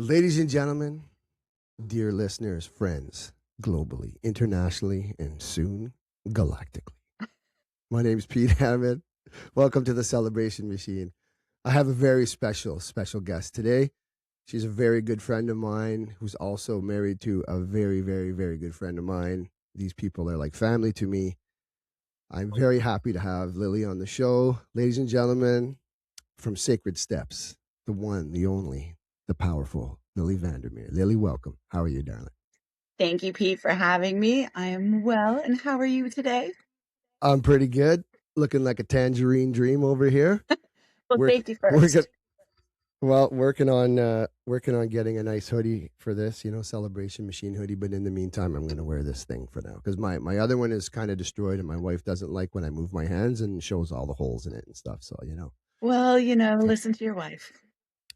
Ladies and gentlemen, dear listeners, friends, globally, internationally, and soon galactically. My name is Pete Hammond. Welcome to the Celebration Machine. I have a very special guest today. She's a very good friend of mine who's also married to a very good friend of mine. These people are like family to me. I'm very happy to have Lilli on the show. Ladies and gentlemen, from Sacred Steps, the one, the only, the powerful Lilli Vandermeer. Lilli, welcome. How are you, darling? Thank you, Pete, for having me. I am well, and how are you today? I'm pretty good. Looking like a tangerine dream over here. Well, Work, safety first. working on getting a nice hoodie for this, celebration machine hoodie. But in the meantime, I'm gonna wear this thing for now because my other one is kind of destroyed, and my wife doesn't like when I move my hands and shows all the holes in it and stuff. So Well, listen to your wife.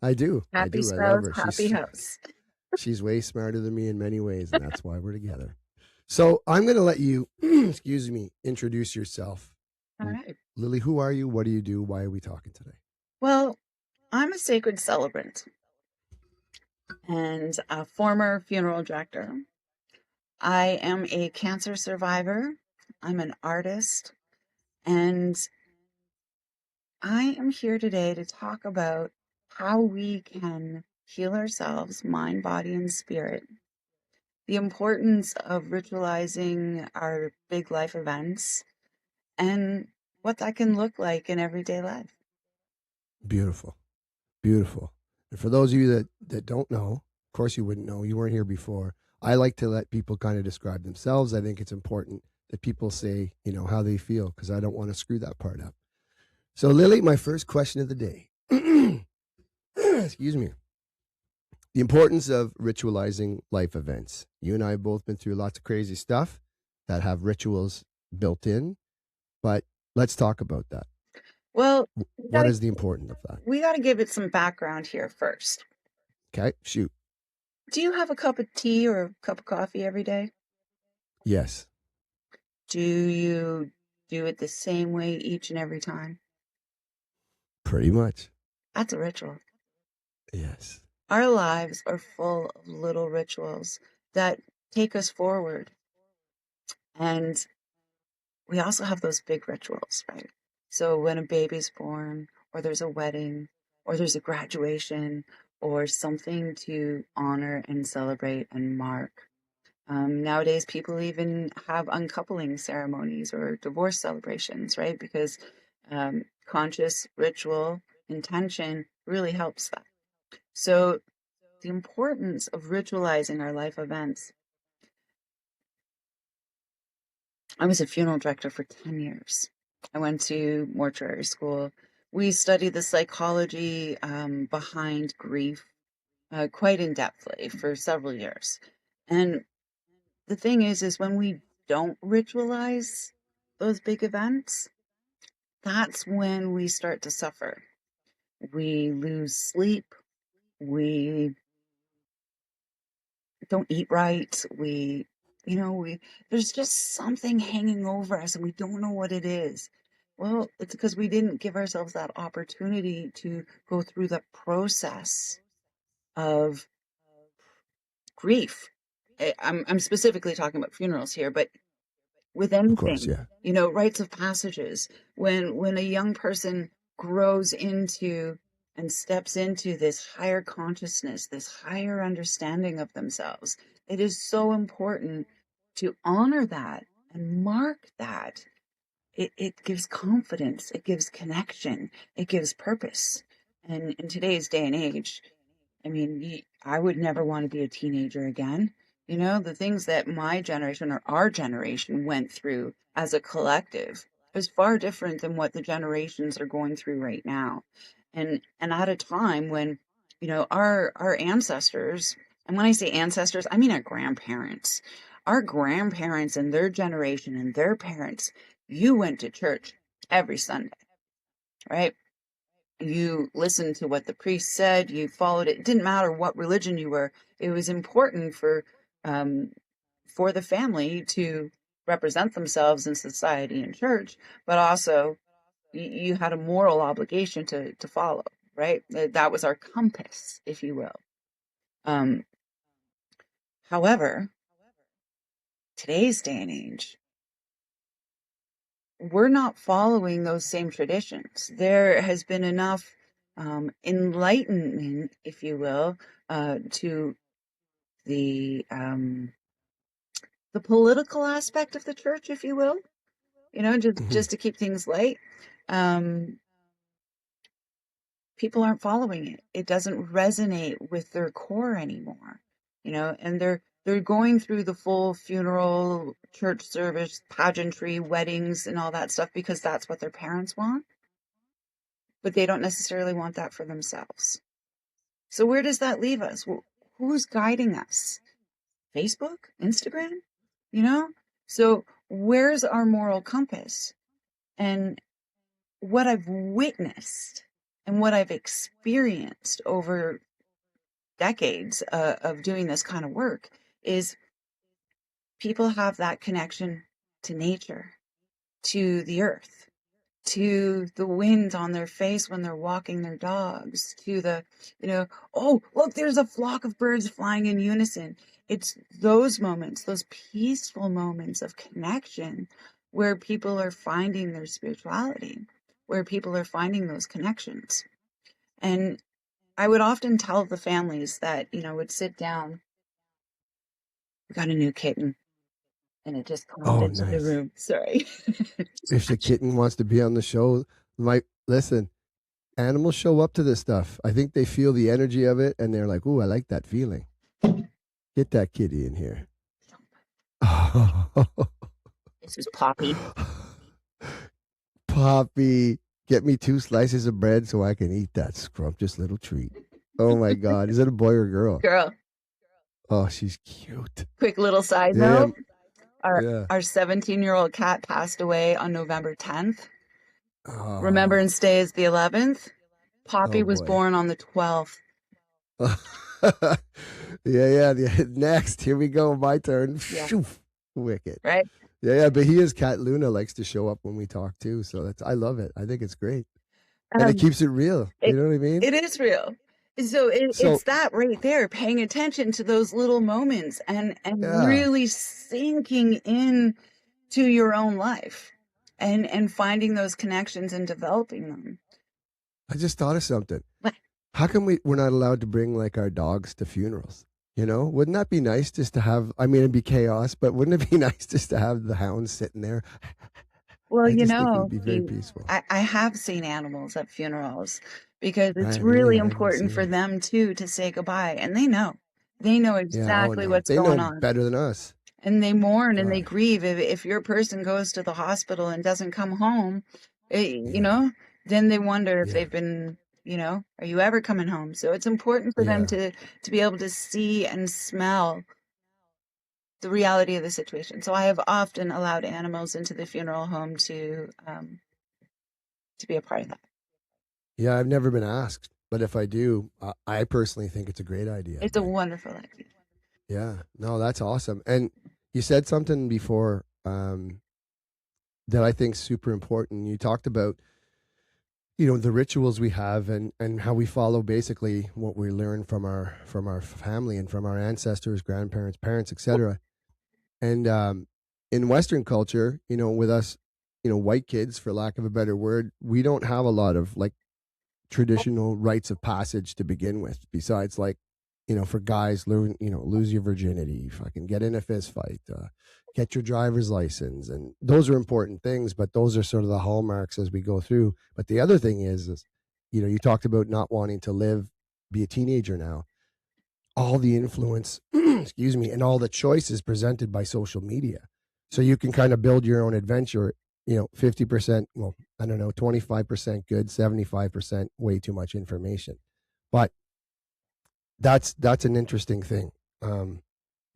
I do, Happy I love spouse, her. happy house. She's way smarter than me in many ways, and that's why we're together. So I'm gonna let you, excuse me, introduce yourself. All right. Lilli, who are you? What do you do? Why are we talking today? Well, I'm a sacred celebrant and a former funeral director. I am a cancer survivor. I'm an artist, and I am here today to talk about how we can heal ourselves, mind, body, and spirit. The importance of ritualizing our big life events and what that can look like in everyday life. Beautiful, beautiful. And for those of you that don't know, of course you wouldn't know. You weren't here before. I like to let people kind of describe themselves. I think it's important that people say, how they feel because I don't want to screw that part up. So, Lilli, my first question of the day. Excuse me. The importance of ritualizing life events. You and I have both been through lots of crazy stuff that have rituals built in, but let's talk about that. Well, What is the importance of that? we got to give it some background here first. Okay, shoot. Do you have a cup of tea or a cup of coffee every day? Yes. Do you do it the same way each and every time? Pretty much. That's a ritual. Yes. Our lives are full of little rituals that take us forward. And we also have those big rituals, right? So when a baby's born, or there's a wedding, or there's a graduation, or something to honor and celebrate and mark. Nowadays, people even have uncoupling ceremonies or divorce celebrations, right? Because conscious ritual intention really helps that. So the importance of ritualizing our life events. I was a funeral director for 10 years. I went to mortuary school. We studied the psychology behind grief quite in depthly for several years. And the thing is when we don't ritualize those big events, that's when we start to suffer. We lose sleep. We don't eat right. There's just something hanging over us and we don't know what it is. Well, it's because we didn't give ourselves that opportunity to go through the process of grief. I'm specifically talking about funerals here, but with Of course, anything, yeah. rites of passages, when a young person grows into and steps into this higher consciousness, this higher understanding of themselves, it is so important to honor that and mark that. It gives confidence, it gives connection, it gives purpose. And in today's day and age, I mean, I would never want to be a teenager again. The things that my generation or our generation went through as a collective is far different than what the generations are going through right now. And at a time when, our ancestors, and when I say ancestors, I mean our grandparents. Our grandparents and their generation and their parents, you went to church every Sunday, right? You listened to what the priest said, you followed it. It didn't matter what religion you were. It was important um, for the family to represent themselves in society and church, but also you had a moral obligation to follow, right? That was our compass, if you will. Um, However, today's day and age, we're not following those same traditions. There has been enough enlightenment, if you will, to the the political aspect of the church, if you will. You know, Mhm. just to keep things light. Um, People aren't following it. It doesn't resonate with their core anymore. You know, and they're going through the full funeral, church service, pageantry, weddings, and all that stuff because that's what their parents want, but they don't necessarily want that for themselves. So where does that leave us? Who's guiding us? Facebook, Instagram, you know? So where's our moral compass? And what I've witnessed and what I've experienced over decades of doing this kind of work is people have that connection to nature, to the earth, to the wind on their face when they're walking their dogs, to the, you know, oh, look, there's a flock of birds flying in unison. It's those moments, those peaceful moments of connection where people are finding their spirituality, where people are finding those connections. And I would often tell the families that, you know, would sit down, we got a new kitten, and it just climbed Oh, into the nice. room. Sorry. If the kitten wants to be on the show, my listen, animals show up to this stuff. I think they feel the energy of it and they're like, "Ooh, I like that feeling." Get that kitty in here. This is Poppy. Poppy, get me 2 slices of bread so I can eat that scrumptious little treat. Oh my God. Is it a boy or a girl? Girl. Oh, she's cute. Quick little side note. Damn. Our Yeah. our 17-year-old cat passed away on November 10th. Oh, Remembrance Day is the 11th. oh Poppy was boy. born on the 12th. Yeah, yeah. Next, here we go. My turn. Yeah. Phew. Wicked. Right? Yeah, yeah. But he is Cat Luna likes to show up when we talk too. So I love it. I think it's great, and it Um, keeps it real. it You know what I mean? it is real. So So it's that right there, paying attention to those little moments and yeah, really sinking in to your own life and finding those connections and developing them. I just thought of something. What? How come we're not allowed to bring like our dogs to funerals? You know, wouldn't that be nice just to have? I mean, it'd be chaos, but wouldn't it be nice just to have the hounds sitting there? Well, I you just think it would know, be very peaceful. I have seen animals at funerals because it's Right? really Really, I haven't important seen for it. them too to say goodbye. And they know Yeah. Oh exactly no, what's they going know on. better than us. And they mourn and they God. grieve. If your person goes to the hospital and doesn't come home, you Yeah. know, then they wonder if Yeah. they've been, you know, are you ever coming home? So it's important for them Yeah. to be able to see and smell the reality of the situation. So I have often allowed animals into the funeral home to be a part of that. Yeah. I've never been asked, but if I do, I personally think it's a great idea. It's a But wonderful idea. yeah, no, that's awesome. And you said something before that I think is super important. You talked about the rituals we have and how we follow basically what we learn from our family and from our ancestors, grandparents, parents, etc. And in Western culture, with us, white kids, for lack of a better word, we don't have a lot of like traditional rites of passage to begin with. Besides, like, for guys, lose your virginity, fucking get in a fist fight, get your driver's license, and those are important things. But those are sort of the hallmarks as we go through. But the other thing is you talked about not wanting to be a teenager now. All the influence, excuse me, and all the choices presented by social media. So you can kind of build your own adventure, 50%, well, I don't know, 25% good, 75% way too much information. But that's an interesting thing.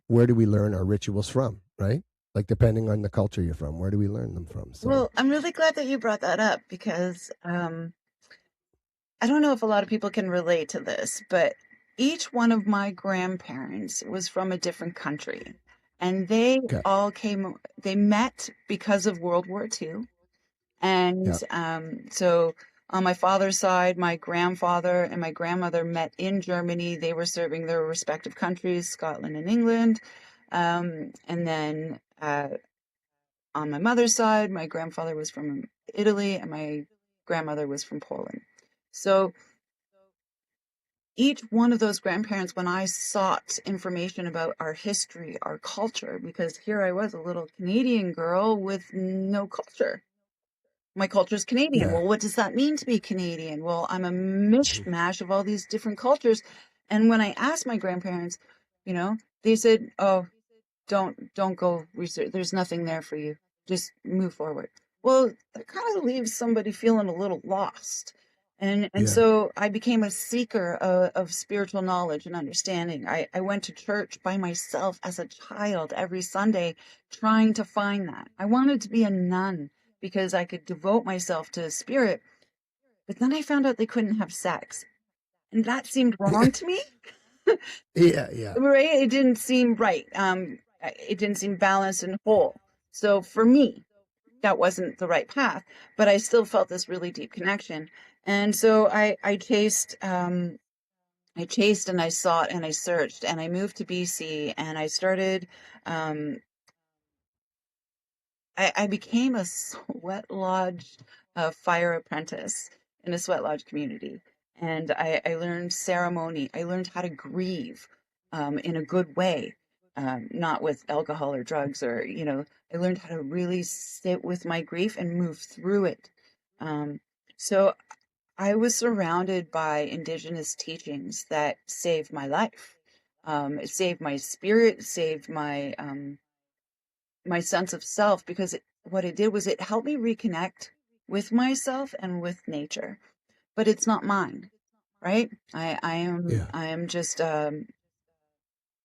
Where do we learn our rituals from, right? Like depending on the culture you're from, where do we learn them from? So Well, I'm really glad that you brought that up because I don't know if a lot of people can relate to this, but each one of my grandparents was from a different country. And okay, they met because of World War II. And yeah, so On my father's side, my grandfather and my grandmother met in Germany. They were serving their respective countries, Scotland and England. And then on my mother's side, my grandfather was from Italy and my grandmother was from Poland. So each one of those grandparents, when I sought information about our history, our culture, because here I was, a little Canadian girl with no culture. My culture is Canadian. Yeah. Well, what does that mean to be Canadian? Well, I'm a mishmash of all these different cultures. And when I asked my grandparents, you know, they said, "Oh, don't go research. There's nothing there for you. Just move forward." Well, that kind of leaves somebody feeling a little lost. And Yeah. so I became a seeker of spiritual knowledge and understanding. I went to church by myself as a child every Sunday trying to find that. I wanted to be a nun because I could devote myself to spirit. But then I found out they couldn't have sex. And that seemed wrong to me. Yeah. Yeah. Right? It didn't seem right. It didn't seem balanced and whole. So for me, that wasn't the right path, but I still felt this really deep connection. And so I chased and I sought and I searched and I moved to BC and I started, um, I became a sweat lodge fire apprentice in a sweat lodge community. And I learned ceremony. I learned how to grieve in a good way, not with alcohol or drugs or, I learned how to really sit with my grief and move through it. Um, so I was surrounded by indigenous teachings that saved my life. It saved my spirit, saved my sense of self because what it did was it helped me reconnect with myself and with nature, but it's not mine, right? Yeah. I am just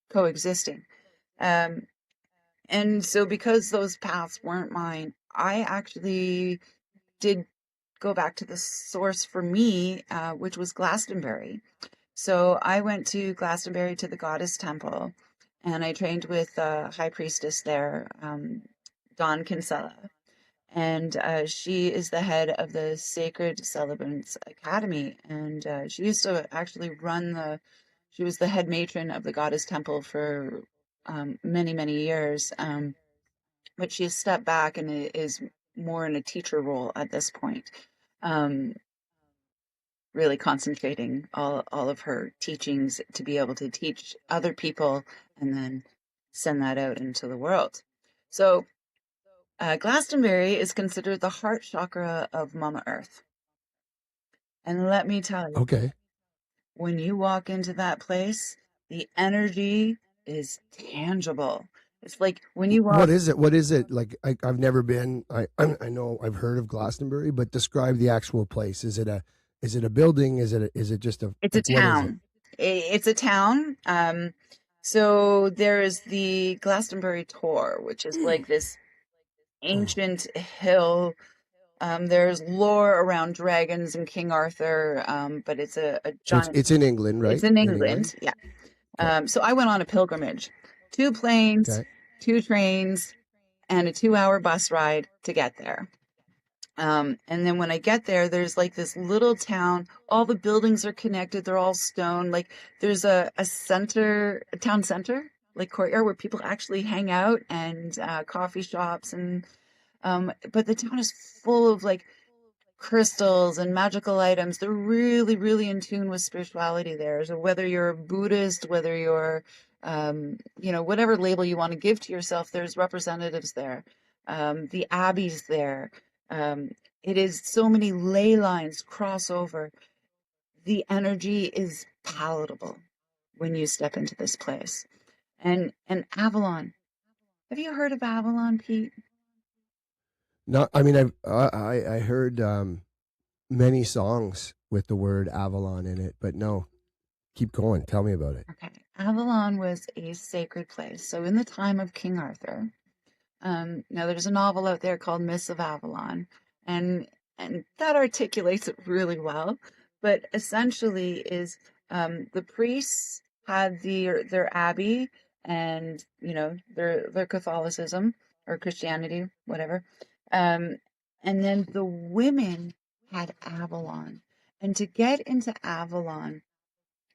coexisting. Um, and so because those paths weren't mine, I actually did go back to the source for me, which was Glastonbury. So I went to Glastonbury to the goddess temple, and I trained with high priestess there, Dawn Kinsella, and she is the head of the Sacred Celebrants Academy, and she used to actually she was the head matron of the goddess temple for many, many years, but she has stepped back and is more in a teacher role at this point, um, really concentrating all of her teachings to be able to teach other people and then send that out into the world. So Glastonbury is considered the heart chakra of Mama Earth. And let me tell you, Okay. when you walk into that place, the energy is tangible. It's like when you What walk, is it? What is it? Like I've never been. I know I've heard of Glastonbury, but describe the actual place. Is it a building? Is it just a it's a like what is it? town. It's a town. So there is the Glastonbury Tor, which is like this Oh. ancient hill. There's lore around dragons and King Arthur, but it's a So giant. it's in England, It's right? in In England. England, yeah. Okay. So I went on a pilgrimage, 2 planes, Okay. 2 trains, and a 2-hour bus ride to get there. And then when I get there, there's like this little town. All the buildings are connected. They're all stone. Like there's a town center, like courtyard where people actually hang out and coffee shops but the town is full of like crystals and magical items. They're really, really in tune with spirituality there. So whether you're a Buddhist, whether you're, whatever label you want to give to yourself, there's representatives there. The abbey's there. Um, it is so many ley lines cross over. The energy is palatable when you step into this place. And Avalon. Have you heard of Avalon, Pete? Not. I mean, I heard many songs with the word Avalon in it, but no. Keep going. Tell me about it. Okay. Avalon was a sacred place. So in the time of King Arthur, now there's a novel out there called Mists of Avalon, and and that articulates it really well. But essentially, is the priests had their abbey and their Catholicism or Christianity, whatever, and then the women had Avalon. And to get into Avalon,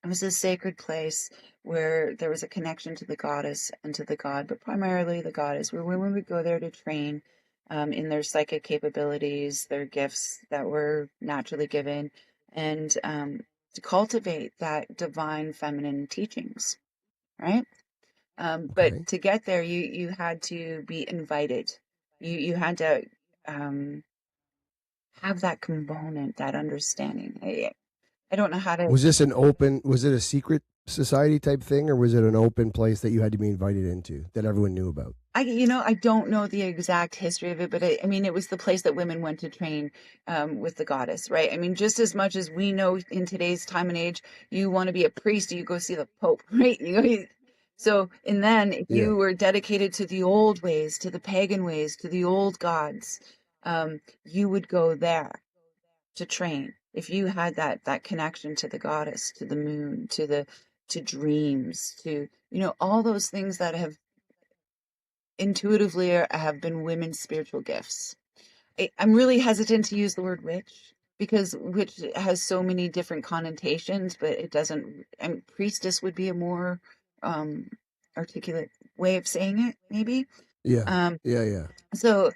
it was a sacred place where there was a connection to the goddess and to the god, but primarily the goddess, where women would go there to train in their psychic capabilities, their gifts that were naturally given, and to cultivate that divine feminine teachings, right? But Okay. to get there, you had to be invited. You had to um, have that component, that understanding. I don't know how to. Was this was it a secret society type thing, or was it an open place that you had to be invited into that everyone knew about? I don't know the exact history of it, but I mean, it was the place that women went to train with the goddess, right? I mean, just as much as we know in today's time and age, you want to be a priest, you go see the Pope, right? So, and then if Yeah. you were dedicated to the old ways, to the pagan ways, to the old gods, you would go there to train. If you had that connection to the goddess, to the moon, to dreams, to all those things that have intuitively have been women's spiritual gifts. I'm really hesitant to use the word witch because witch has so many different connotations, but it doesn't. I mean, priestess would be a more um, articulate way of saying it, maybe. Yeah. Um, Yeah. Yeah. so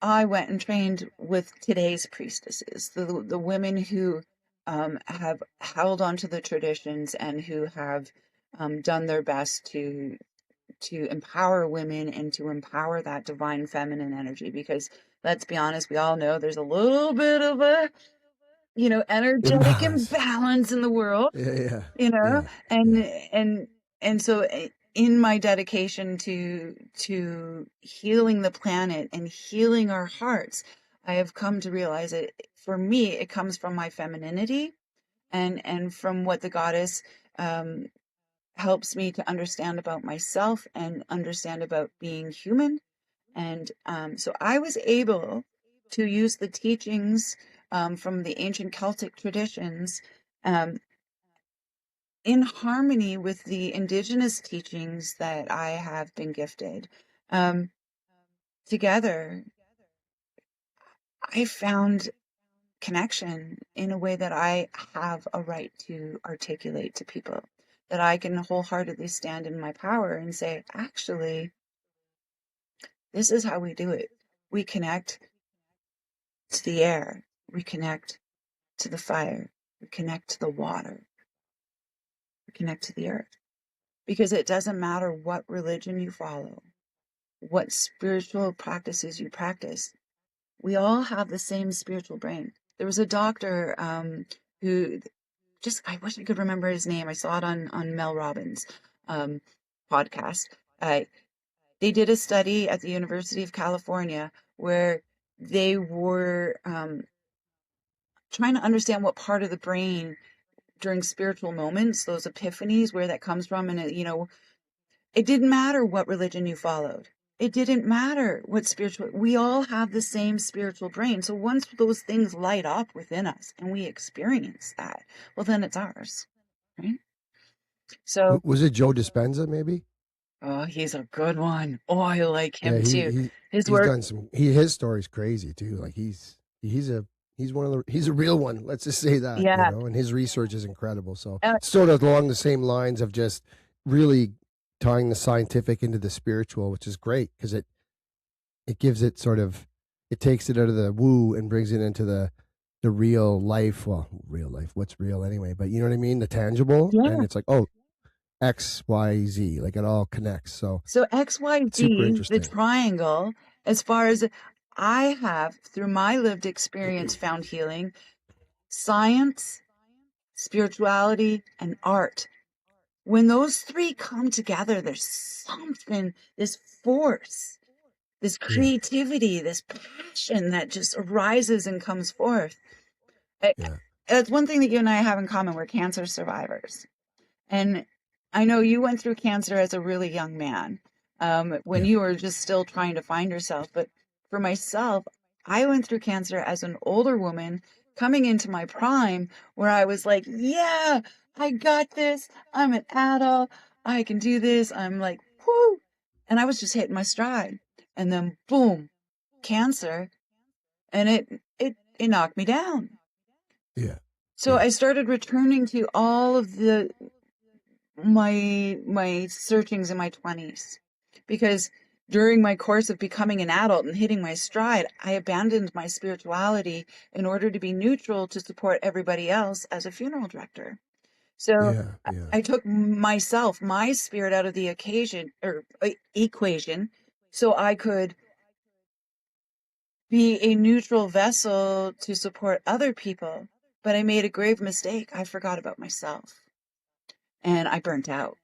I went and trained with today's priestesses, the women who have held on to the traditions and who have done their best to empower women and to empower that divine feminine energy, because let's be honest, we all know there's a little bit of a energetic Imbalance. imbalance in the world, Yeah. Yeah. you know Yeah. and Yeah. so in my dedication to healing the planet and healing our hearts, I have come to realize that for me it comes from my femininity and from what the goddess um helps me to understand about myself and understand about being human. And so I was able to use the teachings from the ancient Celtic traditions um, in harmony with the indigenous teachings that I have been gifted. Um, Together, I found connection in a way that I have a right to articulate to people, that I can wholeheartedly stand in my power and say, actually, this is how we do it. We connect to the air, we connect to the fire, we connect to the water, we connect to the earth. Because it doesn't matter what religion you follow, what spiritual practices you practice, we all have the same spiritual brain. There was a doctor who just, I wish I could remember his name. I saw it on Mel Robbins' um, podcast. Uh, they did a study at the University of California where they were trying to understand what part of the brain during spiritual moments, those epiphanies, where that comes from. And it didn't matter what religion you followed. It didn't matter what spiritual, we all have the same spiritual brain. So once those things light up within us and we experience that, well, then it's ours, right? So, Was it Joe Dispenza? Maybe. oh, he's a good one. Oh, I like Yeah. him too. His He's work, done some. His story's crazy too. Like he's one of the he's a real one. Let's just say that, yeah. and his research is incredible. So Uh, sort of along the same lines of just really tying the scientific into the spiritual, which is great because it gives it sort of it takes it out of the woo and brings it into the real life. Well, real life. What's real anyway? But you know what I mean? The tangible, and yeah. it's like, oh, X, Y, Z. Like it all connects. So So it's super XYZ, the interesting. triangle, as far as I have, through my lived experience, found healing, science, spirituality, and art. When those three come together, there's something, this force, this Yeah. creativity, this passion that just arises and comes forth. I- Yeah. That's one thing that you and I have in common. We're cancer survivors. And I know you went through cancer as a really young man, when Yeah. you were just still trying to find yourself. But for myself, I went through cancer as an older woman coming into my prime, where I was like, yeah, I got this. I'm an adult. I can do this. I'm like, whoo. And I was just hitting my stride. And then boom, cancer. And it it knocked me down. Yeah. So I started returning to all of my searchings in my 20s, because during my course of becoming an adult and hitting my stride, I abandoned my spirituality in order to be neutral to support everybody else as a funeral director. So Yeah. Yeah. I took myself, my spirit out of the occasion or equation, so I could be a neutral vessel to support other people. But I made a grave mistake. I forgot about myself and I burnt out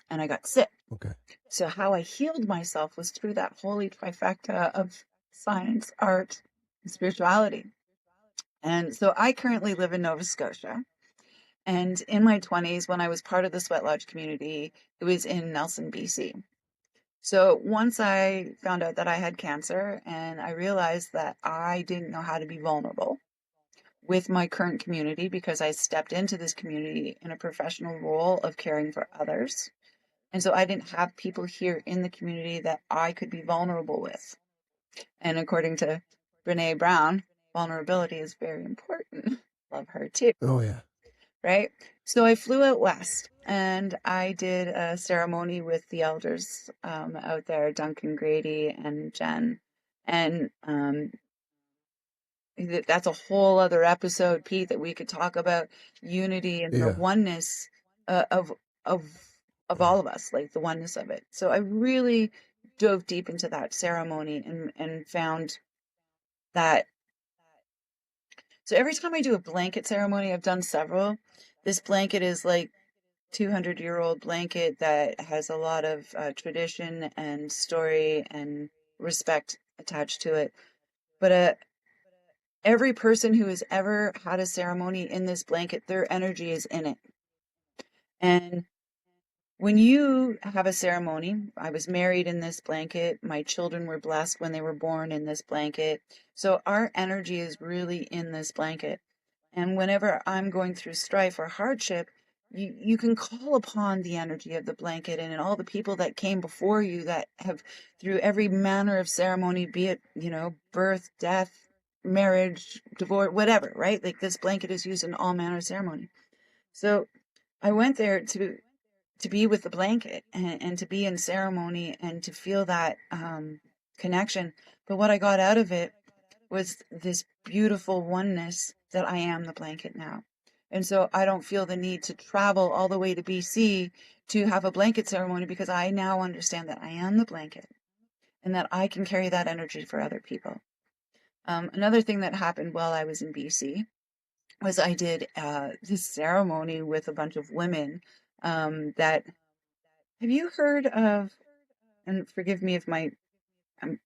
and I got sick. Okay. So how I healed myself was through that holy trifecta of science, art, and spirituality. And so I currently live in Nova Scotia. And in my 20s, when I was part of the Sweat Lodge community, it was in Nelson, BC. So once I found out that I had cancer and I realized that I didn't know how to be vulnerable with my current community because I stepped into this community in a professional role of caring for others. And so I didn't have people here in the community that I could be vulnerable with. And according to Brene Brown, vulnerability is very important. Love her too, Oh yeah. right? So I flew out west and I did a ceremony with the elders out there, Duncan Grady and Jen. And that's a whole other episode, Pete, that we could talk about unity and the Yeah. oneness uh, of of of all of us, like the oneness of it. So I really dove deep into that ceremony and found that. So every time I do a blanket ceremony, I've done several. This blanket is like 200-year-old blanket that has a lot of tradition and story and respect attached to it. But every person who has ever had a ceremony in this blanket, their energy is in it. And when you have a ceremony, I was married in this blanket. My children were blessed when they were born in this blanket. So our energy is really in this blanket. And whenever I'm going through strife or hardship, you can call upon the energy of the blanket and all the people that came before you that have, through every manner of ceremony, be it, birth, death, marriage, divorce, whatever, right? Like this blanket is used in all manner of ceremony. So I went there to be with the blanket and to be in ceremony and to feel that connection. But what I got out of it was this beautiful oneness that I am the blanket now. And so I don't feel the need to travel all the way to BC to have a blanket ceremony because I now understand that I am the blanket and that I can carry that energy for other people. Another thing that happened while I was in BC was I did this ceremony with a bunch of women that have you heard of, and forgive me if my um,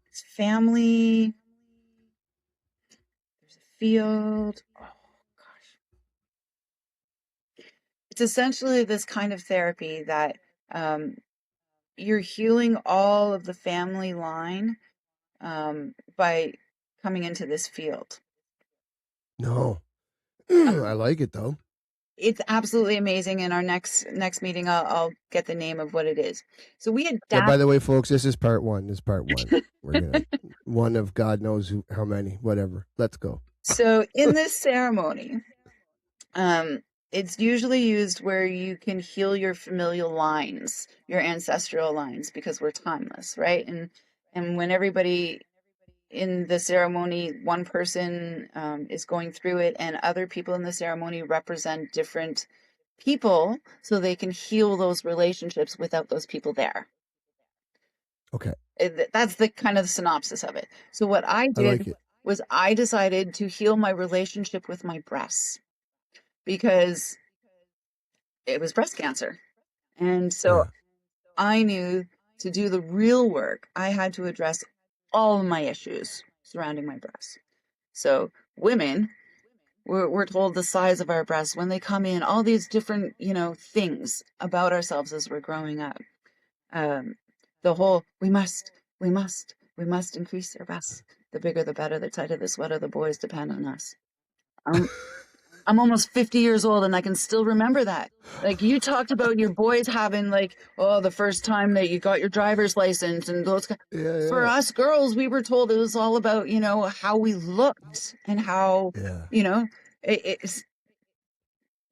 it's family, there's a field. Oh gosh. It's essentially this kind of therapy that um, you're healing all of the family line by coming into this field. No. I Um, like it though. it's absolutely amazing. In our next meeting, I'll get the name of what it is. So we Yeah, by adapt. the way, folks, this is part one. This is part one. We're gonna one of God knows how many, whatever. Let's go. So in this ceremony, Um, it's usually used where you can heal your familial lines, your ancestral lines, because we're timeless, right? And when everybody in the ceremony, one person is going through it, and other people in the ceremony represent different people, so they can heal those relationships without those people there. Okay. That's the kind of synopsis of it. So what I I did like it. was I decided to heal my relationship with my breasts because it was breast cancer. And so Yeah. I knew to do the real work, I had to address all of my issues surrounding my breasts. So women, we're told the size of our breasts when they come in, all these different, things about ourselves as we're growing up. Um, the whole, we must increase our breasts. The bigger, the better, the tighter, the sweater, the boys depend on us. Um, I'm almost 50 years old and I can still remember that. Like you talked about your boys having like, oh, the first time that you got your driver's license and those. For Yeah, us girls, we were told it was all about, you know, how we looked and how, yeah, you know, it's,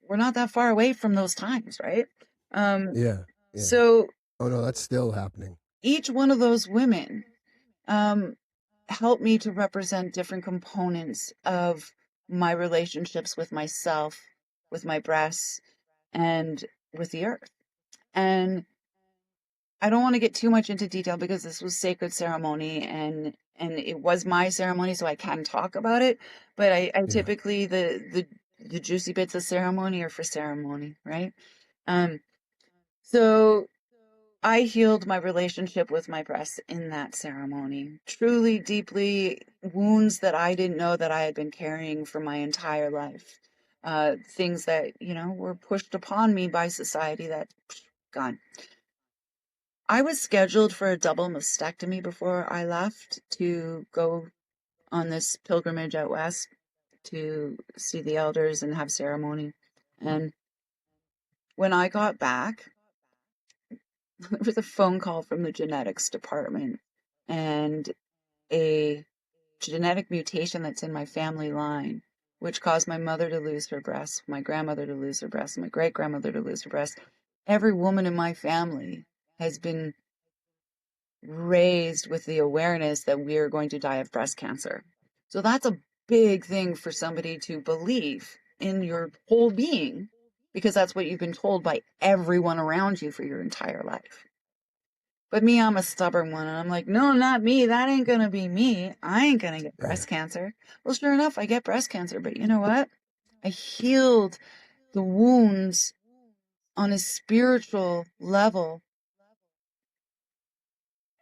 we're not that far away from those times, right? Um, yeah, yeah. so Oh no, that's still happening. each one of those women um, helped me to represent different components of my relationships with myself, with my breasts, and with the earth. And I don't want to get too much into detail because this was sacred ceremony and it was my ceremony, so I can talk about it. But I Yeah. typically the juicy bits of ceremony are for ceremony, right? Um, so I healed my relationship with my breasts in that ceremony. Truly, deeply, wounds that I didn't know that I had been carrying for my entire life. Things that, you know, were pushed upon me by society that gone. I was scheduled for a double mastectomy before I left to go on this pilgrimage out west to see the elders and have ceremony. And when I got back, there was a phone call from the genetics department and a genetic mutation that's in my family line, which caused my mother to lose her breast, my grandmother to lose her breast, my great grandmother to lose her breast. Every woman in my family has been raised with the awareness that we are going to die of breast cancer. So that's a big thing for somebody to believe in your whole being because that's what you've been told by everyone around you for your entire life. But me, I'm a stubborn one. And I'm like, no, not me. That ain't going to be me. I ain't going to get Yeah. breast cancer. Well, sure enough, I get breast cancer. But you know what? I healed the wounds on a spiritual level.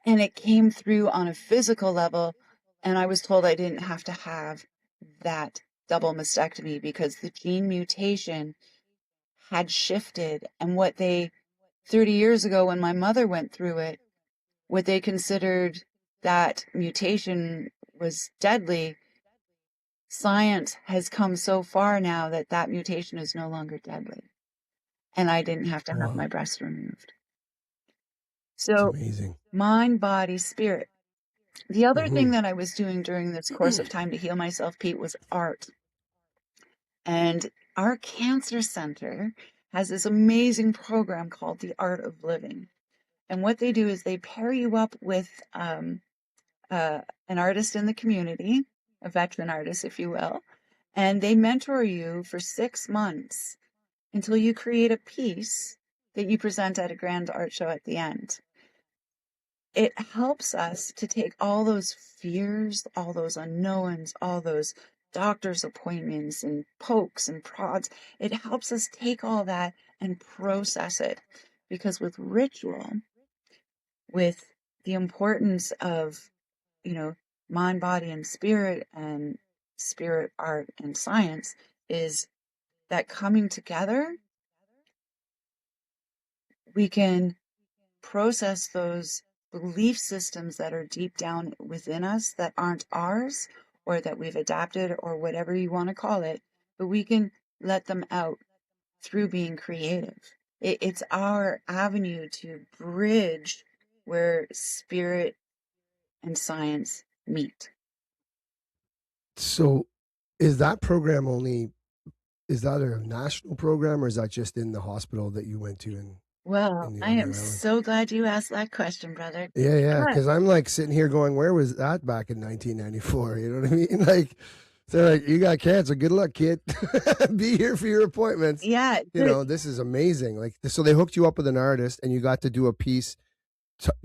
And it came through on a physical level. And I was told I didn't have to have that double mastectomy because the gene mutation had shifted. And what they, 30 years ago, when my mother went through it, what they considered that mutation was deadly, science has come so far now that that mutation is no longer deadly. And I didn't have to have my Wow. breast removed. It's So, amazing. mind, body, spirit. The other Mm-hmm. thing that I was doing during this course of time to heal myself, Pete, was art. And our cancer center has this amazing program called the Art of Living. And what they do is they pair you up with an artist in the community, a veteran artist, if you will, and they mentor you for 6 months until you create a piece that you present at a grand art show at the end. It helps us to take all those fears, all those unknowns, all those doctor's appointments and pokes and prods. It helps us take all that and process it. Because with ritual, with the importance of, you know, mind, body, and spirit, art, and science, is that coming together, we can process those belief systems that are deep down within us that aren't ours or that we've adapted or whatever you want to call it, but we can let them out through being creative. It's our avenue to bridge where spirit and science meet. So, is that program only? Is that a national program, or is that just in the hospital that you went to Well, I on the am island? so glad you asked that question, brother. Yeah, yeah. Because, Because I'm like sitting here going, "Where was that back in 1994?" You know what I mean? Like, they're like, "You got cancer. Good luck, kid. Be here for your appointments." yeah, You know, this is amazing. Like, so they hooked you up with an artist, and you got to do a piece,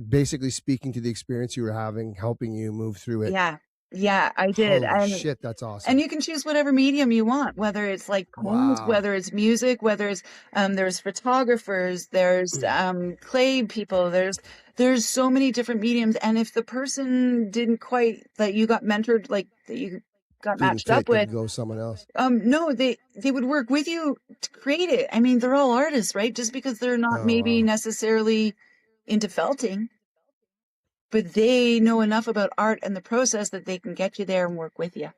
basically speaking to the experience you were having, helping you move through it. yeah, yeah, I did. Holy shit, that's And awesome! you can choose whatever medium you want, whether it's like poems, Wow. whether it's music, whether it's there's photographers, there's clay people, there's so many different mediums. And if the person didn't quite that you got mentored, like that you got Didn't matched up fit, they with, could go someone else. no, they would work with you to create it. I mean, they're all artists, right? Just because they're not Oh maybe wow. necessarily into felting, but they know enough about art and the process that they can get you there and work with you,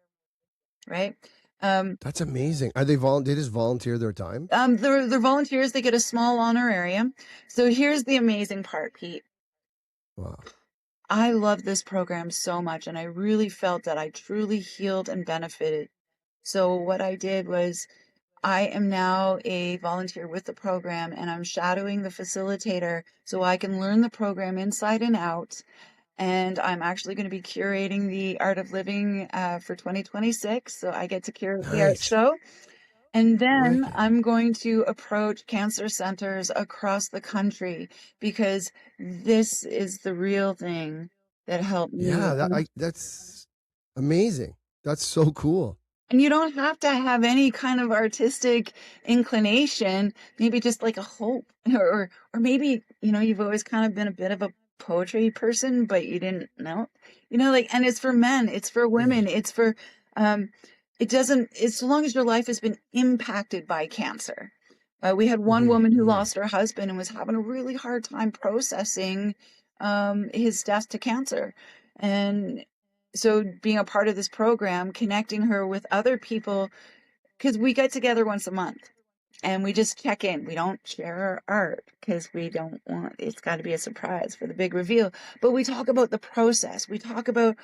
right? That's amazing. Are they just volunteer their time? They're volunteers. They get a small honorarium. So here's the amazing part, Pete. Wow. I love this program so much, and I really felt that I truly healed and benefited. So what I did was I am now a volunteer with the program, and I'm shadowing the facilitator so I can learn the program inside and out. And I'm actually going to be curating the Art of Living for 2026. So I get to curate the art Nice. show. And then Wicked. I'm going to approach cancer centers across the country because this is the real thing that helped me. Yeah, that's amazing. That's so cool. And you don't have to have any kind of artistic inclination, maybe just like a hope or maybe, you've always kind of been a bit of a poetry person, but you didn't know. Like, and it's for men, it's for Yeah. women, it's for um it doesn't it's so long as your life has been impacted by cancer. We had one Hmm. woman who Hmm. lost her husband and was having a really hard time processing his death to cancer. And so being a part of this program, connecting her with other people, because we get together once a month and we just check in. We don't share our art because we don't want it's got to be a surprise for the big reveal. But we talk about the process. We talk about,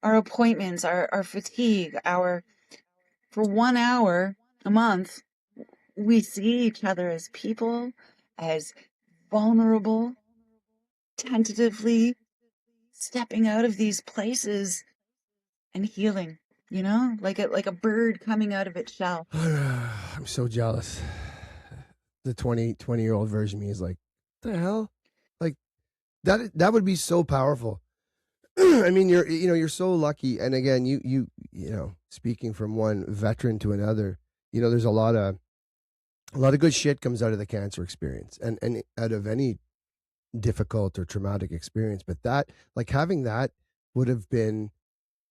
our appointments, our fatigue, our for 1 hour a month, we see each other as people, as vulnerable, tentatively stepping out of these places and healing, like a bird coming out of its shell. I'm so jealous. The 20-year-old version of me is like, the hell? Like that would be so powerful. I mean, you're so lucky. And again, speaking from one veteran to another, there's a lot of good shit comes out of the cancer experience and out of any difficult or traumatic experience. But that, like having that would have been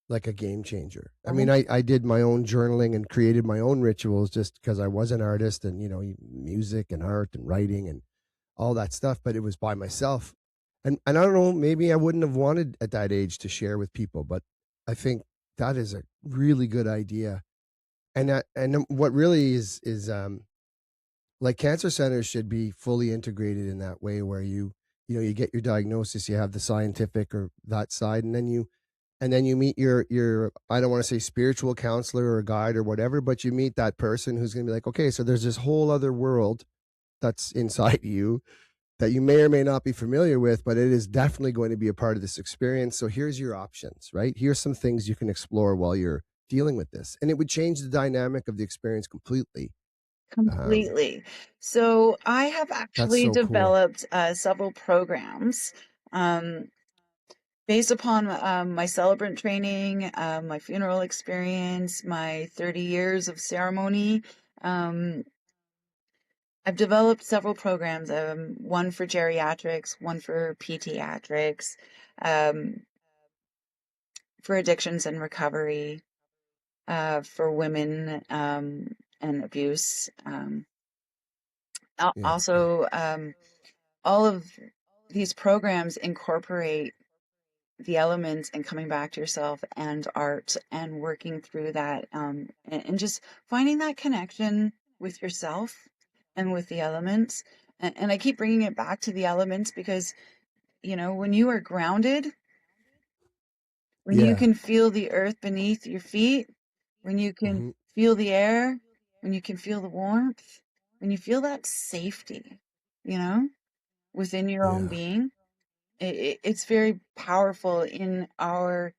like a game changer. I mean, Right? I did my own journaling and created my own rituals just because I was an artist and, music and art and writing and all that stuff, but it was by myself. And I don't know, maybe I wouldn't have wanted at that age to share with people, but I think that is a really good idea. And what really is like cancer centers should be fully integrated in that way where you get your diagnosis, you have the scientific or that side, and then you meet your I don't want to say spiritual counselor or guide or whatever, but you meet that person who's going to be like, okay, so there's this whole other world that's inside you that you may or may not be familiar with, but it is definitely going to be a part of this experience. So here's your options, right? Here's some things you can explore while you're dealing with this, and it would change the dynamic of the experience completely. um, Completely. So I have that's actually so cool. developed several programs um, based upon my celebrant training, my funeral experience, my 30 years of ceremony. Um, I've developed several programs, one for geriatrics, one for pediatrics, um, for addictions and recovery, for women and abuse. Yeah. Also, all of these programs incorporate the elements and coming back to yourself and art and working through that and just finding that connection with yourself and with the elements. And I keep bringing it back to the elements because, when you are grounded, when you Yeah. can feel the earth beneath your feet, when you can Hmm. feel the air, when you can feel the warmth, when you feel that safety, you know, within your own Yeah. being, it's very powerful in our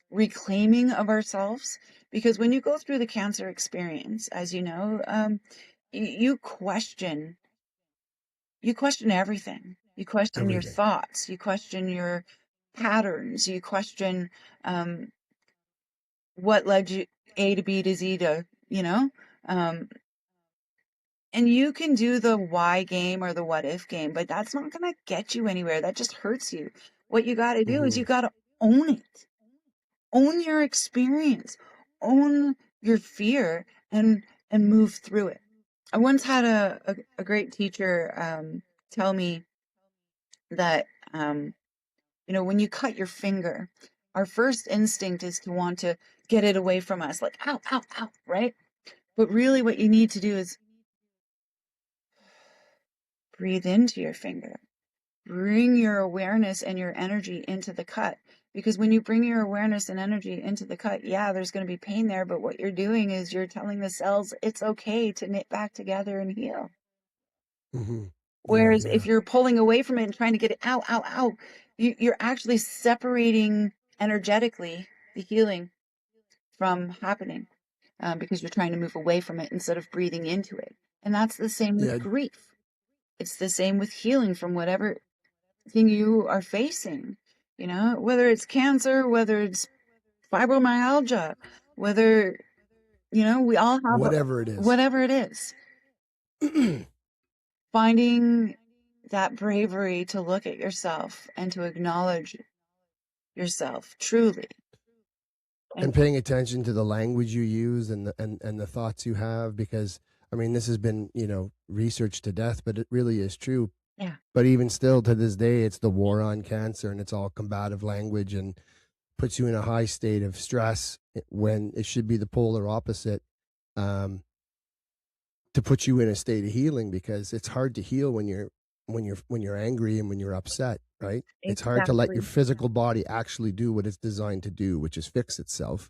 reclaiming of ourselves. Because when you go through the cancer experience, as you know, you question everything. You question your Everything. thoughts, you question your patterns, you question um, what led you A to B to Z to, um, and you can do the why game or the what if game, but that's not going to get you anywhere. That just hurts you. What you got to do is Hmm. you got to own it, own your experience, own your fear, and move through it. I once had a great teacher tell me that when you cut your finger, our first instinct is to want to get it away from us, like, ow, ow, ow, right? But really what you need to do is breathe into your finger. Bring your awareness and your energy into the cut. Because when you bring your awareness and energy into the cut, yeah, there's going to be pain there, but what you're doing is you're telling the cells it's okay to knit back together and heal. Mm-hmm. Yeah, Whereas yeah. if you're pulling away from it and trying to get it out, out, out, you're actually separating energetically the healing from happening, because you're trying to move away from it instead of breathing into it. And that's the same with Yeah. grief. It's the same with healing from whatever thing you are facing, whether it's cancer, whether it's fibromyalgia, whether, we all have Whatever it is. whatever it is, finding that bravery to look at yourself and to acknowledge yourself truly. And And paying attention to the language you use and the thoughts you have, because I mean this has been, researched to death, but it really is true. yeah, But even still to this day, it's the war on cancer, and it's all combative language and puts you in a high state of stress when it should be the polar opposite, um, to put you in a state of healing, because it's hard to heal when you're angry and when you're upset, right? It's hard to let your exactly. physical body actually do what it's designed to do, which is fix itself,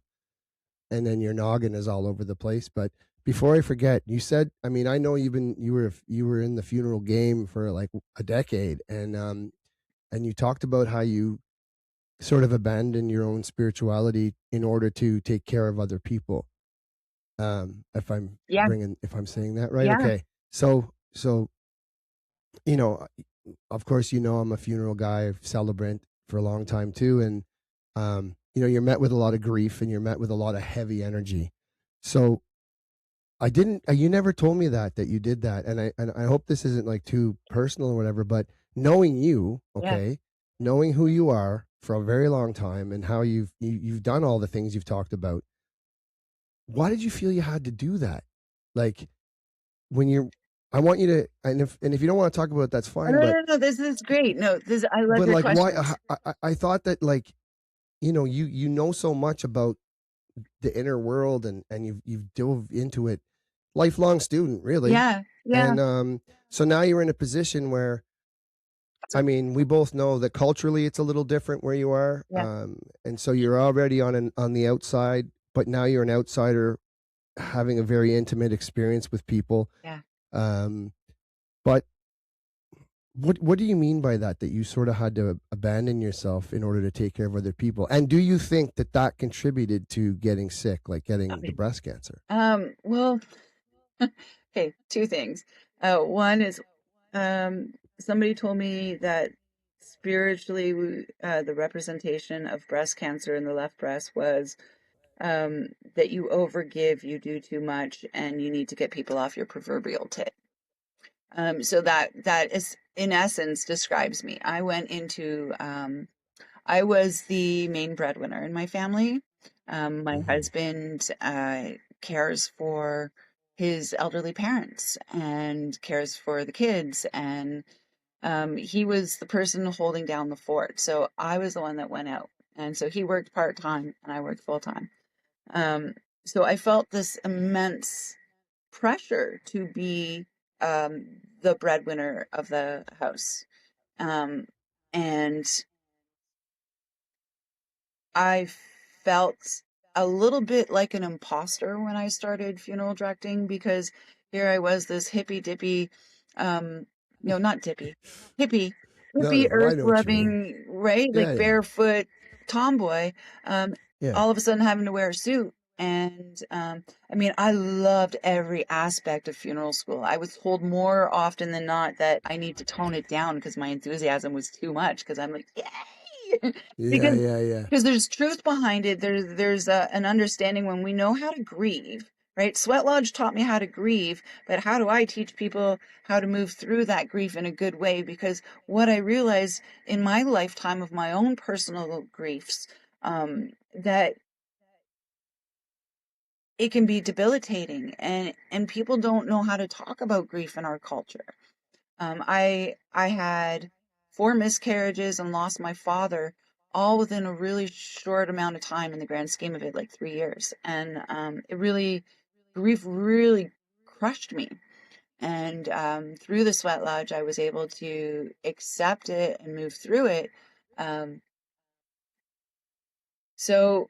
and then your noggin is all over the place. But before I forget, you said, I mean, I know you were in the funeral game for like a decade, and you talked about how you sort of abandon your own spirituality in order to take care of other people. Yeah, If I'm saying that right, yeah, okay. So you know, of course, I'm a funeral guy, celebrant for a long time too, and you're met with a lot of grief and you're met with a lot of heavy energy. So I didn't. You never told me that you did that, and I hope this isn't like too personal or whatever. But knowing you, yeah. okay, knowing who you are for a very long time and how you've done all the things you've talked about, why did you feel you had to do that? Like when you're, I want you to, and if you don't want to talk about it, that's Oh, fine. no, But no, no, this is great. No, I love your like why? questions. I thought that like you know so much about the inner world, and you've dove into it, lifelong student really, Yeah, yeah, and so now you're in a position where, I mean, we both know that culturally it's a little different where you are, yeah, and so you're already on the outside, but now you're an outsider having a very intimate experience with people. yeah. um but what do you mean by that you sort of had to abandon yourself in order to take care of other people? And do you think that contributed to getting sick, like getting the Okay. breast cancer? Well, okay, two things. One is, somebody told me that spiritually, the representation of breast cancer in the left breast was, that you overgive, you do too much, and you need to get people off your proverbial tit. So that is, in essence, describes me. I was the main breadwinner in my family. My Mm-hmm. husband cares for his elderly parents and cares for the kids, and he was the person holding down the fort. So I was the one that went out, and so he worked part time and I worked full time. Um, so I felt this immense pressure to be, the breadwinner of the house. Um, and I felt a little bit like an imposter when I started funeral directing, because here I was, this hippy dippy, no, not dippy, hippie, No, hippie, no, I earth know what you mean. loving, right? Yeah, Like yeah, barefoot tomboy, um, yeah. all of a sudden having to wear a suit. And I mean, I loved every aspect of funeral school. I was told more often than not that I need to tone it down because my enthusiasm was too much. Because I'm like, yay! Yeah, because yeah, yeah. because there's truth behind it. There's an understanding when we know how to grieve, right? Sweat Lodge taught me how to grieve, but how do I teach people how to move through that grief in a good way? Because what I realized in my lifetime of my own personal griefs, that it can be debilitating, and people don't know how to talk about grief in our culture. I had four miscarriages and lost my father, all within a really short amount of time in the grand scheme of it, like 3 years. And grief really crushed me. And through the sweat lodge, I was able to accept it and move through it. Um, so